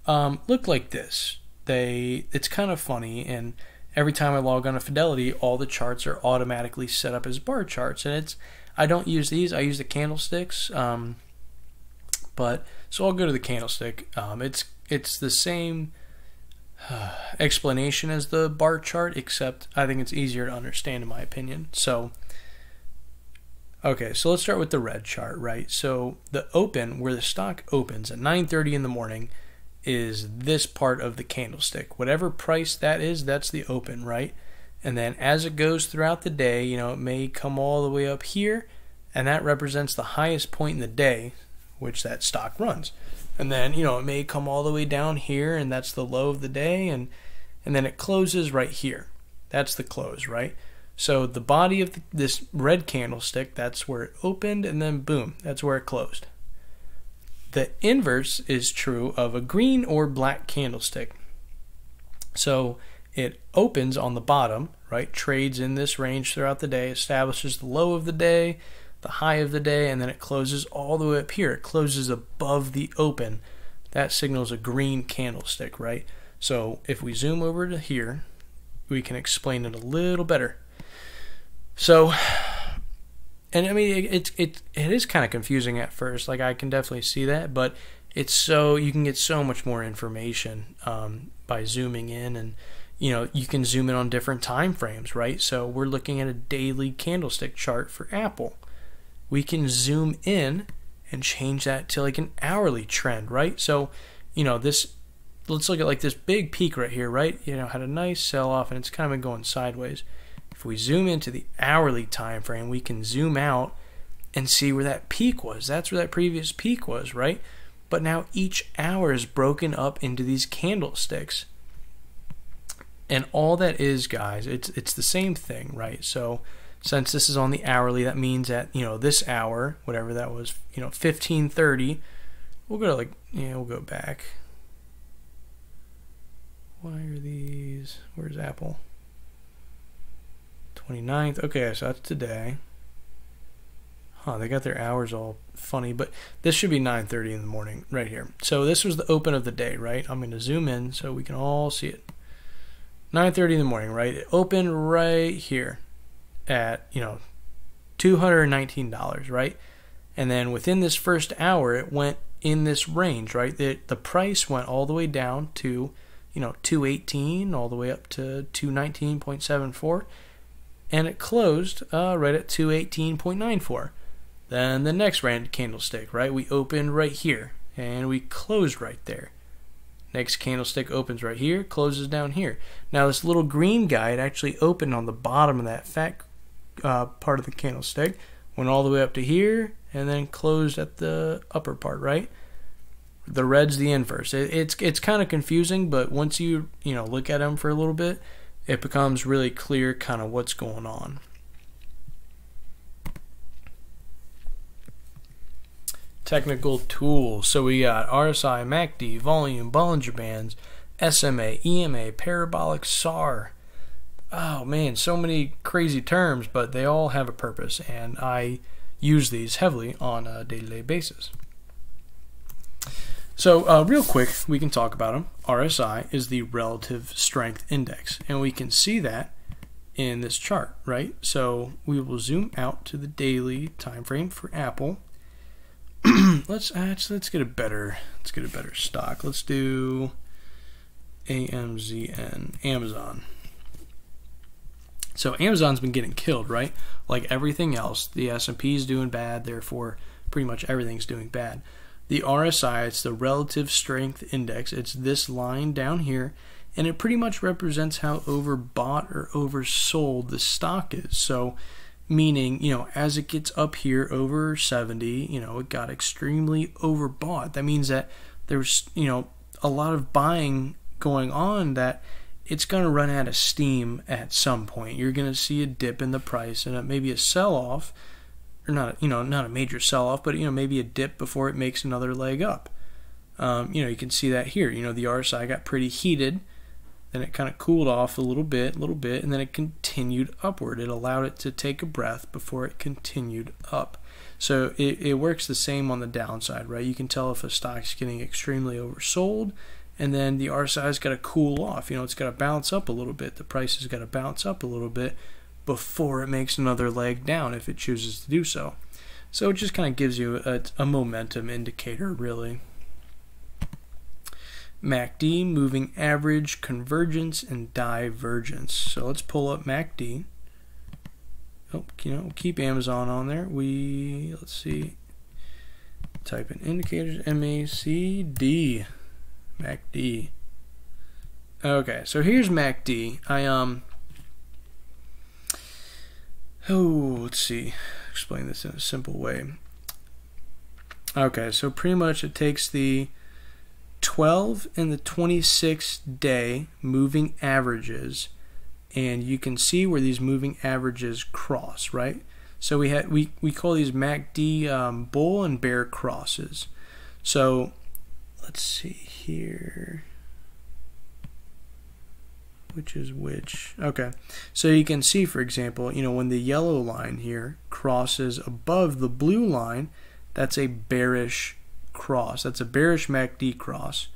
look like this. It's kind of funny, and every time I log on to Fidelity, all the charts are automatically set up as bar charts. And I don't use these. I use the candlesticks. So I'll go to the candlestick. It's the same explanation as the bar chart, except I think it's easier to understand in my opinion. So, okay, so let's start with the red chart, right? So the open, where the stock opens at 9:30 in the morning, is this part of the candlestick. Whatever price that is, that's the open, right? And then as it goes throughout the day, it may come all the way up here, and that represents the highest point in the day which that stock runs. And then, it may come all the way down here, and that's the low of the day, and then it closes right here. That's the close, right? So the body of this red candlestick, that's where it opened, and then boom, that's where it closed. The inverse is true of a green or black candlestick. So it opens on the bottom, right? Trades in this range throughout the day, establishes the low of the day, the high of the day, and then it closes all the way up here. It closes above the open. That signals a green candlestick, right? So if we zoom over to here, we can explain it a little better. So, and I mean, it is kind of confusing at first. Like, I can definitely see that, but you can get so much more information by zooming in, and you can zoom in on different time frames, right? So we're looking at a daily candlestick chart for Apple. We can zoom in and change that to like an hourly trend, right? So, let's look at like this big peak right here, right? Had a nice sell off, and it's kind of been going sideways. If we zoom into the hourly time frame, we can zoom out and see where that peak was. That's where that previous peak was, right? But now each hour is broken up into these candlesticks. And all that is, guys, it's the same thing, right? So since this is on the hourly, that means that, this hour, whatever that was, 15:30, we'll go to we'll go back. Why are these? Where's Apple? 29th. Okay, so that's today. They got their hours all funny, but this should be 9:30 in the morning right here. So this was the open of the day, right? I'm going to zoom in so we can all see it. 9:30 in the morning, right? It opened right here at, you know, $219, right? And then within this first hour, it went in this range, right? The price went all the way down to, you know, 218 all the way up to 219.74, and it closed right at 218.94. Then the next random candlestick, right? We opened right here and we closed right there. Next candlestick opens right here, closes down here. Now this little green guy, it actually opened on the bottom of that fat part of the candlestick, went all the way up to here, and then closed at the upper part, right? The red's the inverse. It's kind of confusing, but once you look at them for a little bit, it becomes really clear kind of what's going on. Technical tools. So we got RSI, MACD, volume, Bollinger Bands, SMA, EMA, parabolic SAR. Oh man, so many crazy terms, but they all have a purpose, and I use these heavily on a day-to-day basis. So real quick, we can talk about them. RSI is the relative strength index, and we can see that in this chart, right? So we will zoom out to the daily time frame for Apple. let's get a better stock. Let's do AMZN, Amazon. So Amazon's been getting killed, right? Like everything else, the S&P is doing bad, therefore pretty much everything's doing bad. The RSI, it's the relative strength index. It's this line down here, and it pretty much represents how overbought or oversold the stock is. So meaning, as it gets up here over 70, it got extremely overbought. That means that there's, a lot of buying going on, that it's going to run out of steam at some point. You're going to see a dip in the price and maybe a sell-off, or not, not a major sell-off, but, maybe a dip before it makes another leg up. You can see that here. The RSI got pretty heated, then it kind of cooled off a little bit, and then it continued upward. It allowed it to take a breath before it continued up. So it works the same on the downside, right? You can tell if a stock's getting extremely oversold, and then the RSI's got to cool off. It's got to bounce up a little bit. The price has got to bounce up a little bit before it makes another leg down if it chooses to do so. So it just kind of gives you a momentum indicator, really. MACD, moving average, convergence, and divergence. So let's pull up MACD. Oh, keep Amazon on there. Let's see. Type in indicators, MACD. MACD. Okay, so here's MACD. Let's see. Explain this in a simple way. Okay, so pretty much it takes the 12 and the 26 day moving averages, and you can see where these moving averages cross, right? So we call these MACD bull and bear crosses. So let's see here, which is which. Okay, so you can see, for example, when the yellow line here crosses above the blue line, that's a bearish cross. That's a bearish MACD cross.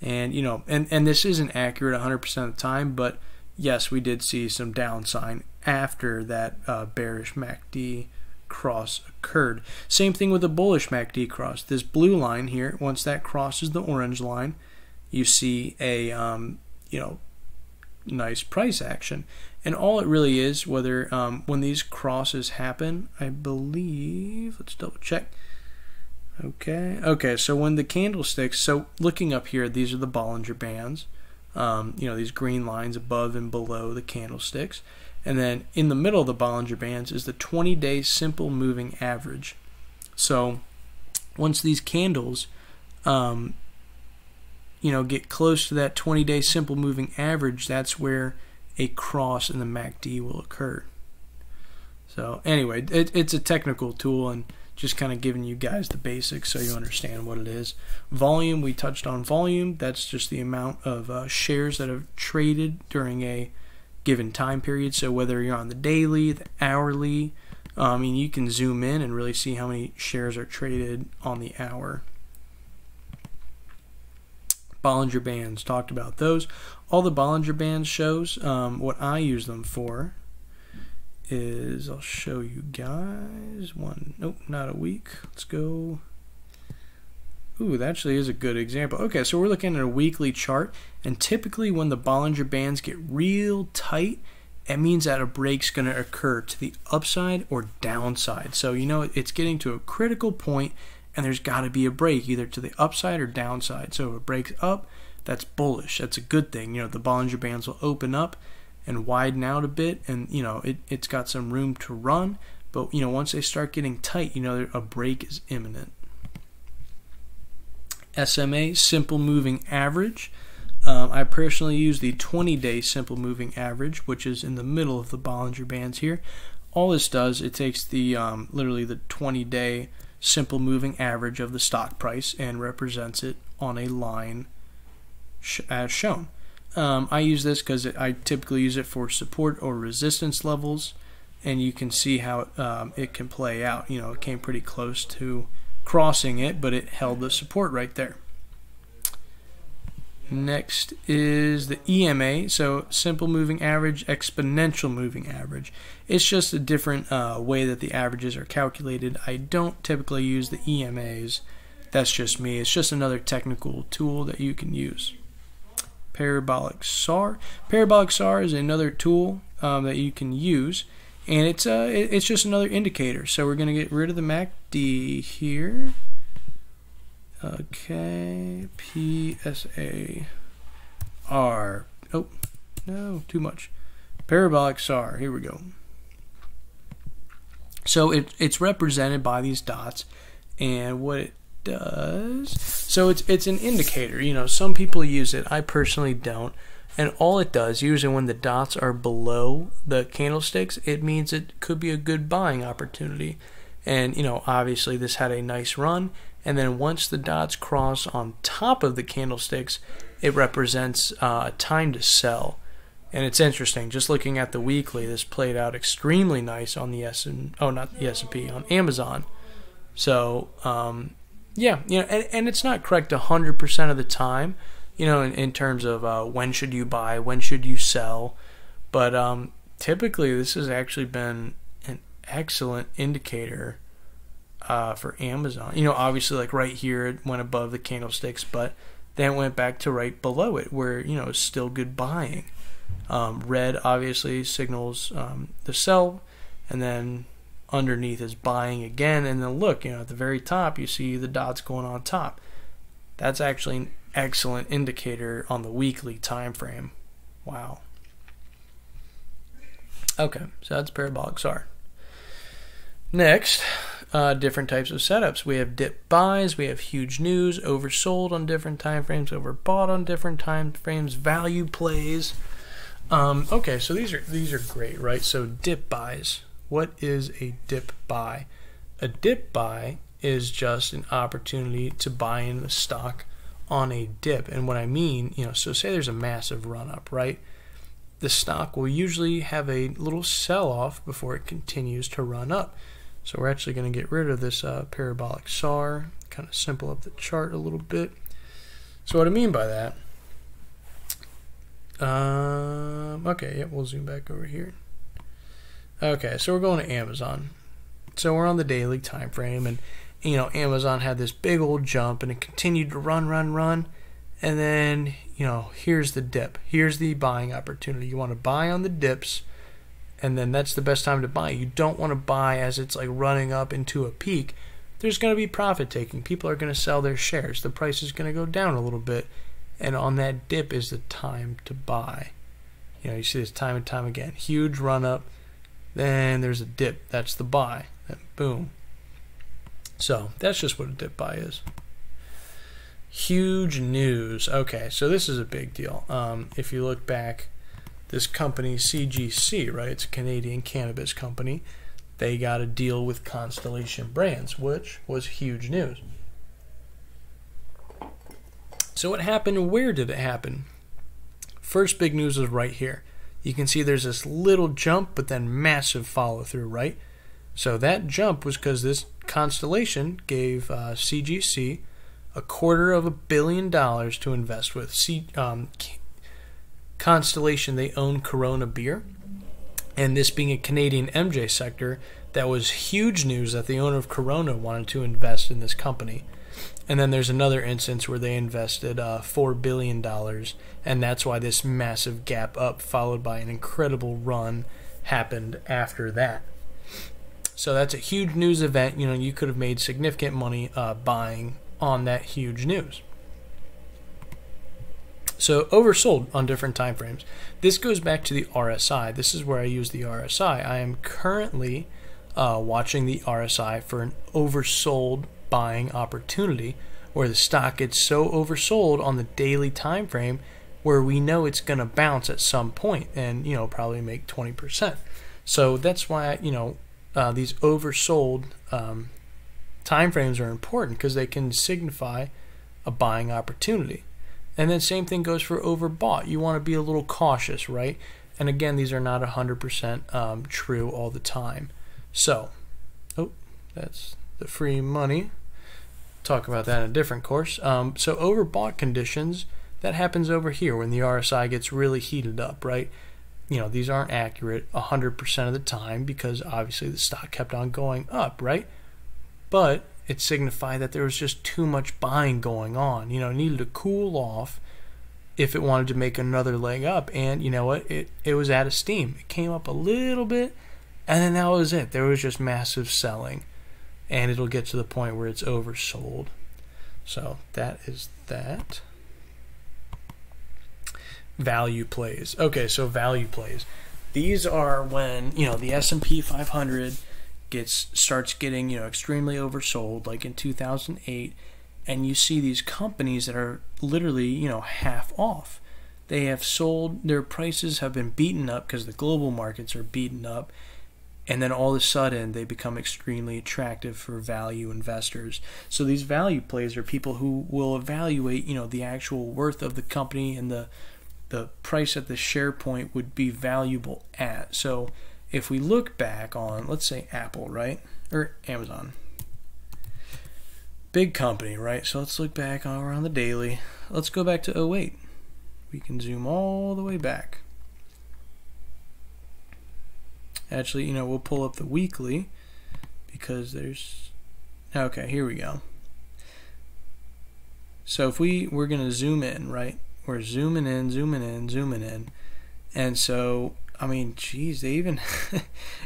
And and this isn't accurate 100% of the time, but yes, we did see some downside after that bearish MACD cross occurred. Same thing with the bullish MACD cross. This blue line here, once that crosses the orange line, you see a nice price action. And all it really is, whether when these crosses happen, I believe, let's double check. Okay, so when the candlesticks, so looking up here, these are the Bollinger Bands, these green lines above and below the candlesticks, and then in the middle of the Bollinger Bands is the 20-day simple moving average. So once these candles get close to that 20-day simple moving average, that's where a cross in the MACD will occur. So anyway, it's a technical tool, and just kind of giving you guys the basics so you understand what it is. Volume, we touched on volume. That's just the amount of shares that have traded during a given time period. So whether you're on the daily, the hourly, I mean, you can zoom in and really see how many shares are traded on the hour. Bollinger Bands, talked about those. All the Bollinger Bands shows, what I use them for is, I'll show you guys one. Nope, not a week. Let's go. Ooh, that actually is a good example. Okay, so we're looking at a weekly chart, and typically when the Bollinger Bands get real tight, it means that a break's going to occur to the upside or downside. So, you know, it's getting to a critical point, and there's got to be a break either to the upside or downside. So if it breaks up, that's bullish. That's a good thing. You know, the Bollinger Bands will open up and widen out a bit, and, you know, it's got some room to run. But, you know, once they start getting tight, you know, a break is imminent. SMA, simple moving average. I personally use the 20-day simple moving average, which is in the middle of the Bollinger Bands here. All this does, it takes the literally the 20-day simple moving average of the stock price and represents it on a line as shown. I use this because I typically use it for support or resistance levels, and you can see how it can play out. You know, it came pretty close to crossing it, but it held the support right there. Next is the EMA, so simple moving average, exponential moving average. It's just a different way that the averages are calculated. I don't typically use the EMAs. That's just me. It's just another technical tool that you can use. Parabolic SAR. Parabolic SAR is another tool that you can use, and it's just another indicator. So we're going to get rid of the MACD here. Okay, PSAR. Oh, no, too much. Parabolic SAR. Here we go. So it's represented by these dots, and what it does. So it's an indicator. You know, some people use it. I personally don't. And all it does, usually when the dots are below the candlesticks, it means it could be a good buying opportunity. And, you know, obviously this had a nice run. And then once the dots cross on top of the candlesticks, it represents time to sell. And it's interesting, just looking at the weekly, this played out extremely nice on the not the S&P, on Amazon. So, yeah, you know, and it's not correct 100% of the time, you know, in terms of when should you buy, when should you sell. But typically this has actually been an excellent indicator for Amazon. You know, obviously, like right here, it went above the candlesticks, but then it went back to right below it, where, you know, it's still good buying. Red obviously signals the sell, and then underneath is buying again. And then look, you know, at the very top, you see the dots going on top. That's actually an excellent indicator on the weekly time frame. Wow. Okay, so that's parabolic SAR. Next, different types of setups. We have dip buys, we have huge news, oversold on different time frames, overbought on different time frames, value plays. Okay, so these are great, right? So dip buys. What is a dip buy? A dip buy is just an opportunity to buy in the stock on a dip. And what I mean, you know, so say there's a massive run up, right? The stock will usually have a little sell off before it continues to run up. So we're actually going to get rid of this parabolic SAR, kind of simple up the chart a little bit. So what I mean by that, okay, yeah, we'll zoom back over here. Okay, so we're going to Amazon. So we're on the daily time frame, and you know, Amazon had this big old jump, and it continued to run, and then, you know, here's the dip. Here's the buying opportunity. You want to buy on the dips, and then that's the best time to buy. You don't want to buy as it's like running up into a peak. There's going to be profit taking. People are going to sell their shares. The price is going to go down a little bit, and on that dip is the time to buy. You know, you see this time and time again. Huge run up, then there's a dip. That's the buy. Then boom. So that's just what a dip buy is. Huge news. Okay, so this is a big deal. If you look back, this company, CGC, right? It's a Canadian cannabis company. They got a deal with Constellation Brands, which was huge news. So what happened? Where did it happen? First big news is right here. You can see there's this little jump, but then massive follow through, right? So that jump was because this Constellation gave CGC $250 million to invest with. Constellation, they own Corona beer, and this being a Canadian MJ sector, that was huge news that the owner of Corona wanted to invest in this company. And then there's another instance where they invested $4 billion, and that's why this massive gap up, followed by an incredible run, happened after that. So that's a huge news event. You know, you could have made significant money buying on that huge news. So oversold on different time frames. This goes back to the RSI. This is where I use the RSI. I am currently watching the RSI for an oversold buying opportunity, where the stock gets so oversold on the daily time frame where we know it's going to bounce at some point and, you know, probably make 20%. So that's why, you know, these oversold time frames are important, because they can signify a buying opportunity. And then same thing goes for overbought. You want to be a little cautious, right? And again, these are not 100% true all the time. So, that's the free money. Talk about that in a different course. So overbought conditions, that happens over here when the RSI gets really heated up, right? You know, these aren't accurate 100% of the time, because obviously the stock kept on going up, right? But it signified that there was just too much buying going on. You know, it needed to cool off if it wanted to make another leg up. And you know what? It was out of steam. It came up a little bit, and then that was it. There was just massive selling. And it'll get to the point where it's oversold. So that is that. Value plays. Okay, so value plays. These are when, you know, the S&P 500 starts getting, you know, extremely oversold, like in 2008, and you see these companies that are literally, you know, half off. They have sold, their prices have been beaten up because the global markets are beaten up, and then all of a sudden they become extremely attractive for value investors. So these value plays are people who will evaluate, you know, the actual worth of the company and the price at the share point would be valuable at. So if we look back on, let's say Apple, right? Or Amazon. Big company, right? So let's look back around the daily. Let's go back to 2008. We can zoom all the way back. Actually, you know, we'll pull up the weekly, because there's... Okay, here we go. So if we're going to zoom in, right? We're zooming in, zooming in, zooming in. And so, I mean, geez, they even...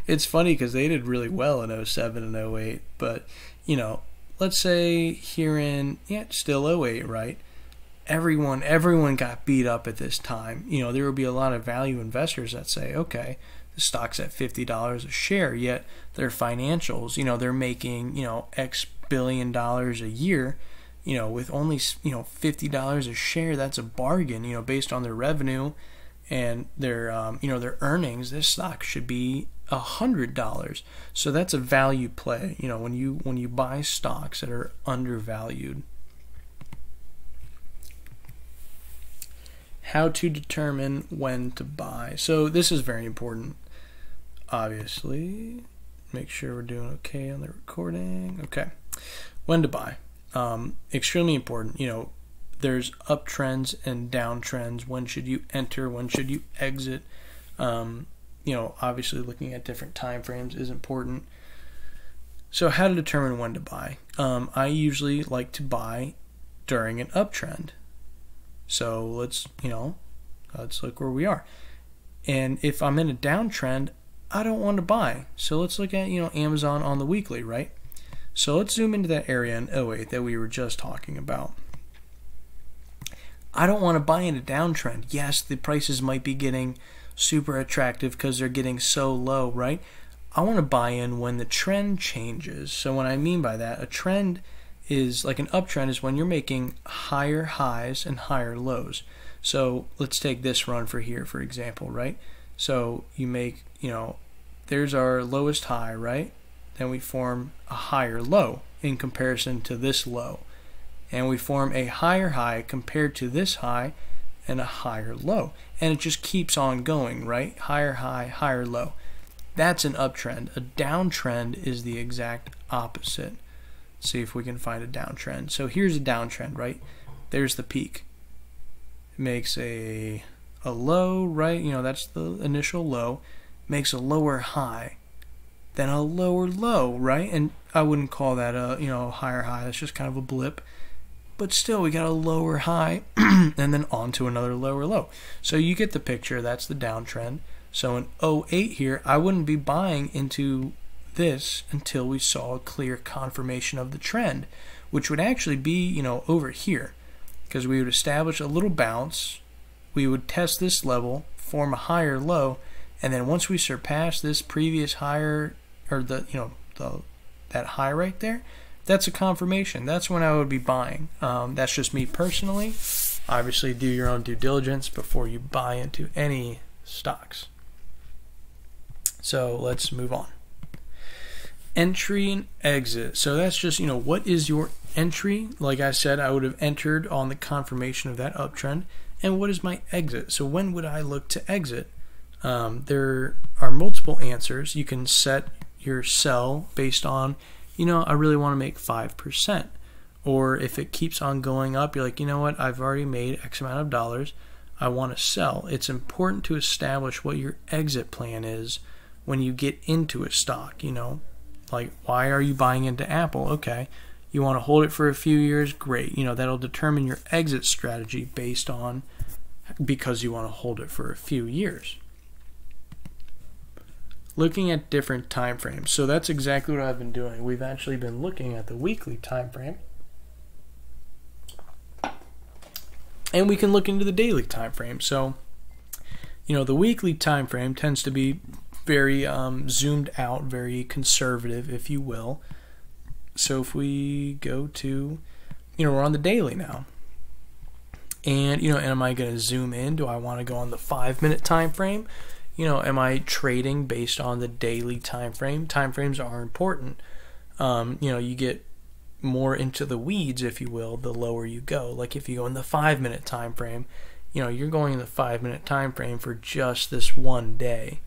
it's funny because they did really well in 07 and 08. But, you know, let's say here in... Yeah, still 08, right? Everyone got beat up at this time. You know, there will be a lot of value investors that say, okay, the stock's at $50 a share, yet their financials, you know, they're making, you know, X billion dollars a year, you know, with only, you know, $50 a share. That's a bargain, you know, based on their revenue and their, you know, their earnings. This stock should be $100. So that's a value play, you know, when you buy stocks that are undervalued. How to determine when to buy. So this is very important. Obviously, make sure we're doing okay on the recording. Okay, when to buy. Extremely important. You know, there's uptrends and downtrends. When should you enter? When should you exit? You know, obviously looking at different time frames is important. So how to determine when to buy? I usually like to buy during an uptrend. So let's look where we are. And if I'm in a downtrend, I don't want to buy. So let's look at, you know, Amazon on the weekly, right? So let's zoom into that area in 08 that we were just talking about. I don't want to buy in a downtrend. Yes, the prices might be getting super attractive because they're getting so low, right? I want to buy in when the trend changes. So what I mean by that, a trend is like an uptrend is when you're making higher highs and higher lows. So let's take this run for here, for example, right? So you make, you know, there's our lowest high, right? Then we form a higher low in comparison to this low. And we form a higher high compared to this high and a higher low. And it just keeps on going, right? Higher high, higher low. That's an uptrend. A downtrend is the exact opposite. See if we can find a downtrend. So here's a downtrend, right? There's the peak. It makes a low, right? You know, that's the initial low. Makes a lower high, then a lower low, right? And I wouldn't call that a, you know, higher high. That's just kind of a blip. But still, we got a lower high and then on to another lower low. So you get the picture. That's the downtrend. So in 08 here, I wouldn't be buying into this until we saw a clear confirmation of the trend, which would actually be, you know, over here, because we would establish a little bounce. We would test this level, form a higher low, and then once we surpass this previous higher, or the, you know, that high right there, that's a confirmation. That's when I would be buying. That's just me personally. Obviously, do your own due diligence before you buy into any stocks. So let's move on. Entry and exit. So that's just, you know, what is your entry? Like I said, I would have entered on the confirmation of that uptrend. And what is my exit? So when would I look to exit? There are multiple answers. You can set your sell based on, you know, I really want to make 5%. Or if it keeps on going up, you're like, you know what, I've already made X amount of dollars. I want to sell. It's important to establish what your exit plan is when you get into a stock, you know. Like, why are you buying into Apple? Okay, you want to hold it for a few years? Great. You know, that'll determine your exit strategy based on, because you want to hold it for a few years. Looking at different time frames. So that's exactly what I've been doing. We've actually been looking at the weekly time frame. And we can look into the daily time frame. So, you know, the weekly time frame tends to be very zoomed out, very conservative, if you will. So if we go to, you know, we're on the daily now. And, you know, am I going to zoom in? Do I want to go on the 5-minute time frame? You know, am I trading based on the daily time frame? Time frames are important. You know, you get more into the weeds, if you will, the lower you go. Like if you go in the 5-minute time frame, you know, you're going in the 5-minute time frame for just this one day.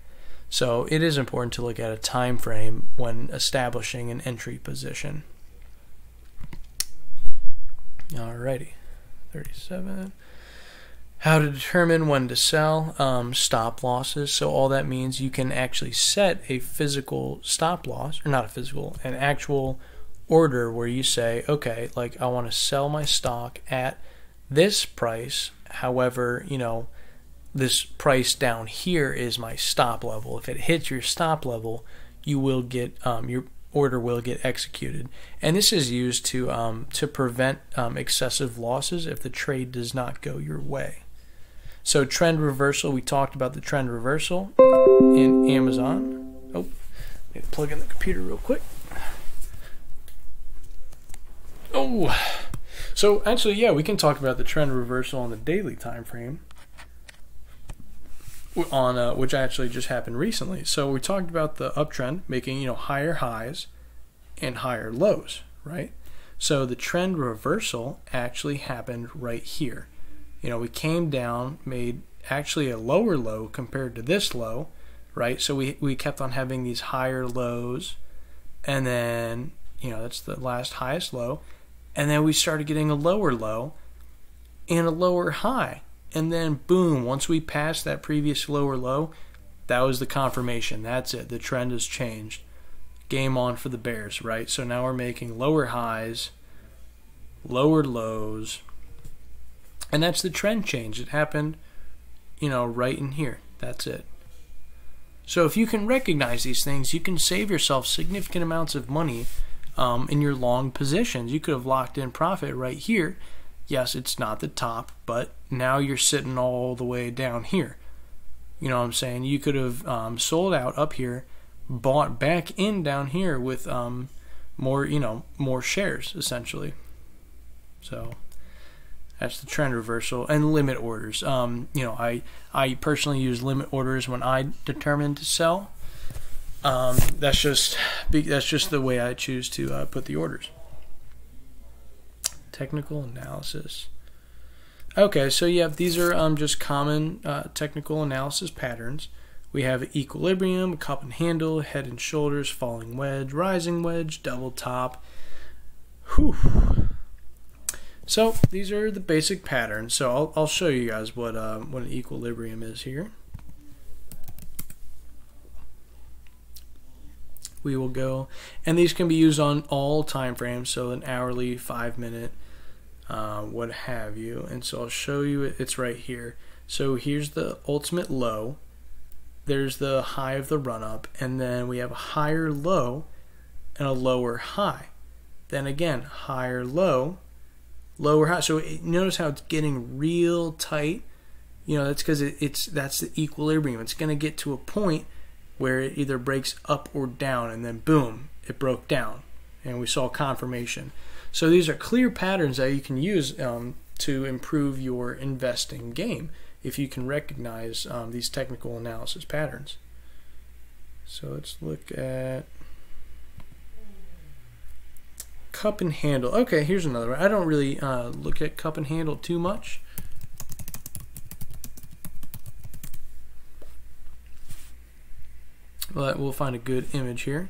So it is important to look at a time frame when establishing an entry position. Alrighty, 37. How to determine when to sell. Stop losses. So all that means you can actually set a physical stop loss, or not a physical, an actual order where you say, okay, like I want to sell my stock at this price. However, you know, this price down here is my stop level. If it hits your stop level, you will get your order will get executed. And this is used to prevent excessive losses if the trade does not go your way. So trend reversal, we talked about the trend reversal in Amazon. Oh, let me plug in the computer real quick. Oh, so actually, yeah, we can talk about the trend reversal on the daily time frame, on which actually just happened recently. So we talked about the uptrend making, you know, higher highs and higher lows, right? So the trend reversal actually happened right here. You know, we came down, made actually a lower low compared to this low, right? So we kept on having these higher lows, and then, you know, that's the last highest low, and then we started getting a lower low and a lower high. And then boom, once we passed that previous lower low, that was the confirmation. That's it. The trend has changed. Game on for the bears, right? So now we're making lower highs, lower lows, and that's the trend change. It happened, you know, right in here. That's it. So if you can recognize these things, you can save yourself significant amounts of money in your long positions. You could have locked in profit right here. Yes, it's not the top, but now you're sitting all the way down here. You know what I'm saying? You could have sold out up here, bought back in down here with more, you know, more shares essentially. So that's the trend reversal. And limit orders. You know, I personally use limit orders when I determine to sell. That's just the way I choose to put the orders. Technical analysis. Okay, so yeah, these are just common technical analysis patterns We have equilibrium, cup and handle, head and shoulders, falling wedge, rising wedge, double top. Whew. So these are the basic patterns. So I'll show you guys what an equilibrium is here. We will go, and these can be used on all time frames, so an hourly, 5-minute, what have you. And so I'll show you it. It's right here. So here's the ultimate low. There's the high of the run-up, and then we have a higher low and a lower high. Then again, higher low, lower high. So notice how it's getting real tight. You know, that's because that's the equilibrium. It's going to get to a point where it either breaks up or down, and then boom, it broke down, and we saw confirmation. So these are clear patterns that you can use to improve your investing game, if you can recognize these technical analysis patterns. So let's look at cup and handle. Okay, here's another one. I don't really look at cup and handle too much. But we'll find a good image here.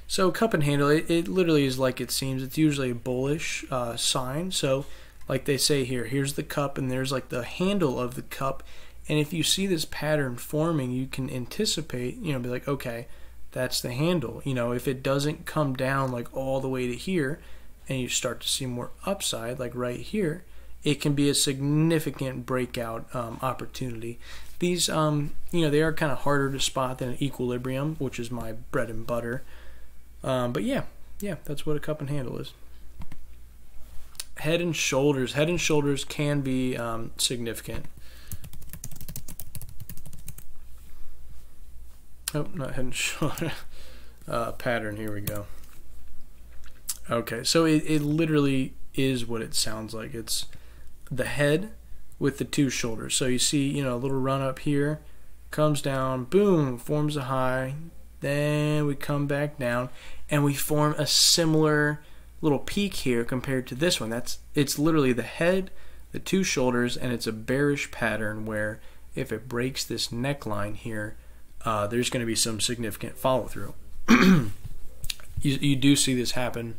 So cup and handle, it literally is like it seems. It's usually a bullish sign. So like they say here, here's the cup and there's like the handle of the cup. And if you see this pattern forming, you can anticipate, you know, be like, okay, that's the handle. You know, if it doesn't come down like all the way to here and you start to see more upside, like right here, it can be a significant breakout opportunity. These, you know, they are kind of harder to spot than an equilibrium, which is my bread and butter. But yeah, that's what a cup and handle is. Head and shoulders. Head and shoulders can be significant. Oh, not head and shoulder. Pattern, here we go. Okay, so it literally is what it sounds like. It's the head with the two shoulders. So you see, you know, a little run up here, comes down, boom, forms a high, then we come back down, and we form a similar little peak here compared to this one. It's literally the head, the two shoulders, and it's a bearish pattern where if it breaks this neckline here, there's going to be some significant follow-through. You do see this happen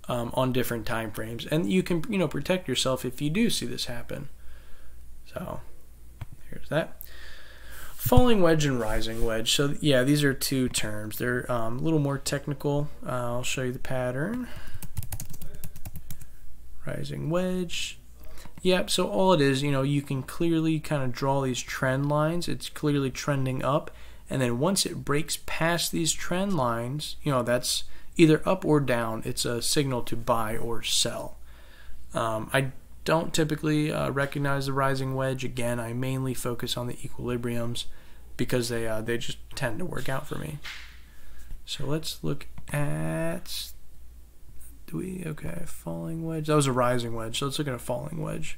on different time frames, and you can, you know, protect yourself if you do see this happen. So here's that. Falling wedge and rising wedge. So yeah, these are two terms. They're a little more technical. I'll show you the pattern. Rising wedge. Yep, so all it is, you know, you can clearly kind of draw these trend lines. It's clearly trending up, and then once it breaks past these trend lines, you know, that's either up or down. It's a signal to buy or sell. I don't typically recognize the rising wedge. Again, I mainly focus on the equilibriums because they just tend to work out for me. So let's look at, okay, falling wedge. That was a rising wedge, so let's look at a falling wedge.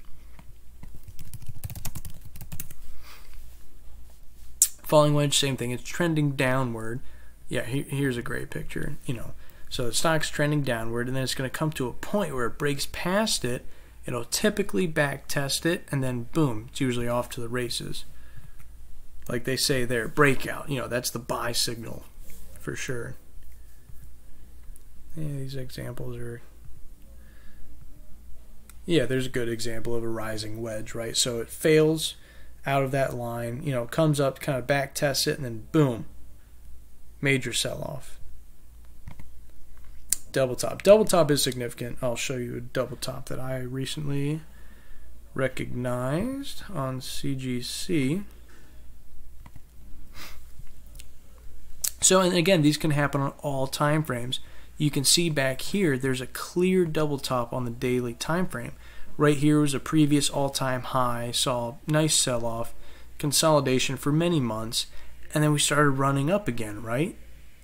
Falling wedge, same thing. It's trending downward. Yeah, here's a great picture, you know. So the stock's trending downward, and then it's going to come to a point where it breaks past it. It'll typically back test it, and then boom, it's usually off to the races. Like they say there, breakout. You know, that's the buy signal for sure. Yeah, these examples are... Yeah, there's a good example of a rising wedge, right? So it fails out of that line, you know, comes up, kind of back tests it, and then boom, major sell-off. Double top. Double top is significant. I'll show you a double top that I recently recognized on CGC. So, and again, these can happen on all time frames. You can see back here, there's a clear double top on the daily time frame. Right here was a previous all-time high, saw nice sell-off, consolidation for many months, and then we started running up again, right?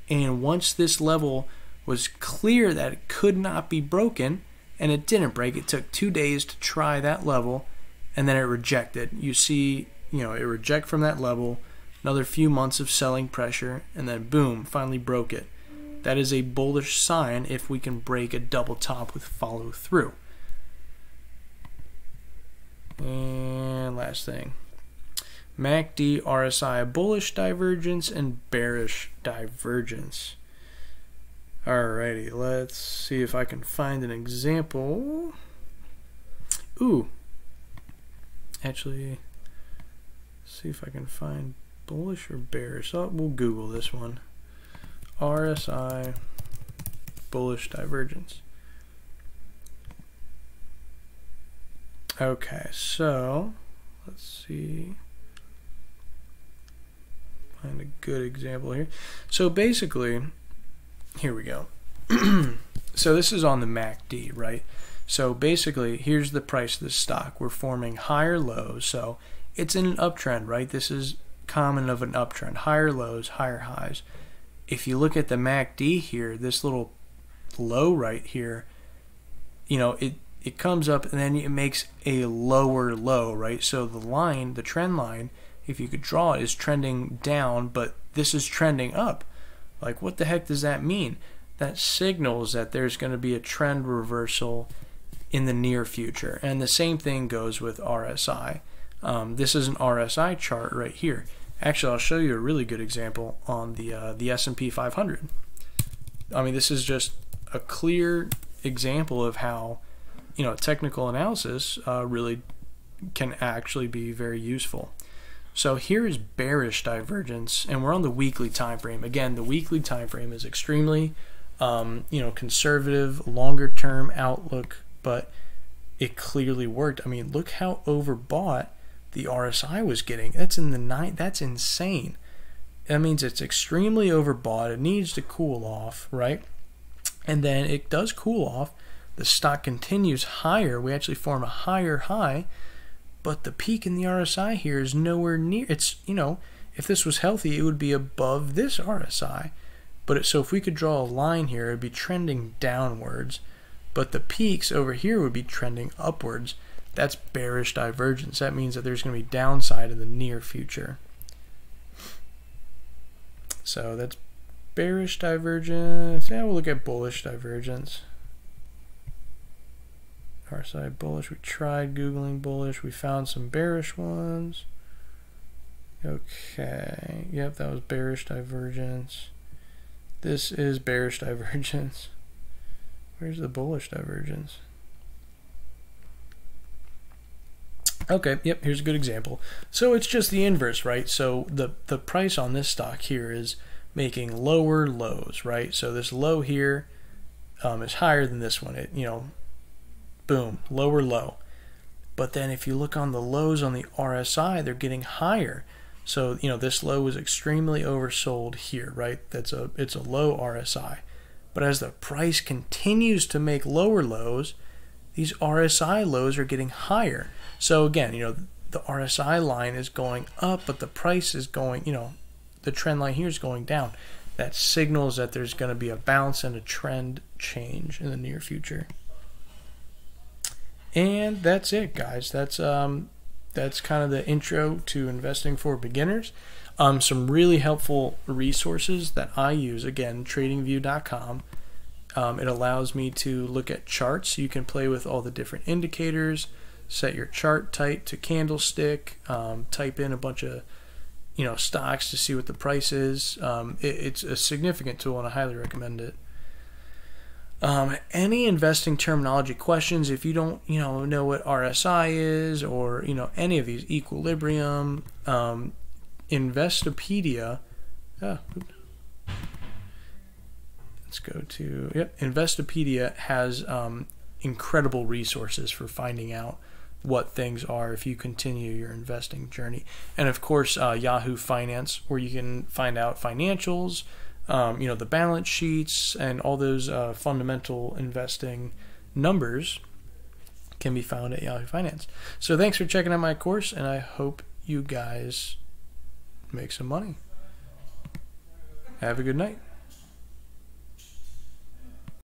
And once this level was clear that it could not be broken, and it didn't break, it took 2 days to try that level, and then it rejected. You see, you know, it reject from that level, another few months of selling pressure, and then boom, finally broke it. That is a bullish sign if we can break a double top with follow through. And last thing, MACD, RSI, bullish divergence and bearish divergence. Alrighty, let's see if I can find an example. Ooh, actually, see if I can find bullish or bearish. Oh, we'll Google this one. RSI, bullish divergence. Okay, so let's see. Find a good example here. So basically, here we go. So this is on the MACD, right? So basically, here's the price of the stock. We're forming higher lows, so it's in an uptrend, right? This is common of an uptrend. Higher lows, higher highs. If you look at the MACD here, this little low right here, you know, it comes up and then it makes a lower low, right? So the line, the trend line, if you could draw it, is trending down, but this is trending up. Like, what the heck does that mean? That signals that there's going to be a trend reversal in the near future. And the same thing goes with RSI. This is an RSI chart right here. Actually, I'll show you a really good example on the S&P 500. I mean, this is just a clear example of how, you know, technical analysis really can actually be very useful. So here is bearish divergence, and we're on the weekly time frame. Again, the weekly time frame is extremely, you know, conservative, longer-term outlook, but it clearly worked. I mean, look how overbought the RSI was getting. That's in the night. That's insane. That means it's extremely overbought. It needs to cool off, right? And then it does cool off. The stock continues higher. We actually form a higher high. But the peak in the RSI here is nowhere near. It's, you know, if this was healthy, it would be above this RSI. But so if we could draw a line here, it would be trending downwards. But the peaks over here would be trending upwards. That's bearish divergence. That means that there's going to be downside in the near future. So that's bearish divergence. Yeah, we'll look at bullish divergence. RSI bullish. We tried Googling bullish. We found some bearish ones. Okay. Yep, that was bearish divergence. This is bearish divergence. Where's the bullish divergence? Okay, yep, here's a good example. So it's just the inverse, right? So the price on this stock here is making lower lows, right? So this low here is higher than this one. It, you know, boom, lower low. But then if you look on the lows on the RSI, they're getting higher. So, you know, this low is extremely oversold here, right? It's a low RSI. But as the price continues to make lower lows, these RSI lows are getting higher. So again, you know, the RSI line is going up, but the price is going, you know, the trend line here is going down. That signals that there's going to be a bounce and a trend change in the near future. And that's it, guys. That's kind of the intro to investing for beginners. Some really helpful resources that I use, again, tradingview.com. It allows me to look at charts. You can play with all the different indicators, set your chart type to candlestick, type in a bunch of, you know, stocks to see what the price is. It's a significant tool, and I highly recommend it. Any investing terminology questions, if you don't, you know what RSI is, or, you know, any of these, equilibrium, Investopedia, let's go to, yep, Investopedia has incredible resources for finding out what things are if you continue your investing journey. And of course, Yahoo Finance, where you can find out financials, you know, the balance sheets and all those fundamental investing numbers can be found at Yahoo Finance. So thanks for checking out my course, and I hope you guys make some money. Have a good night.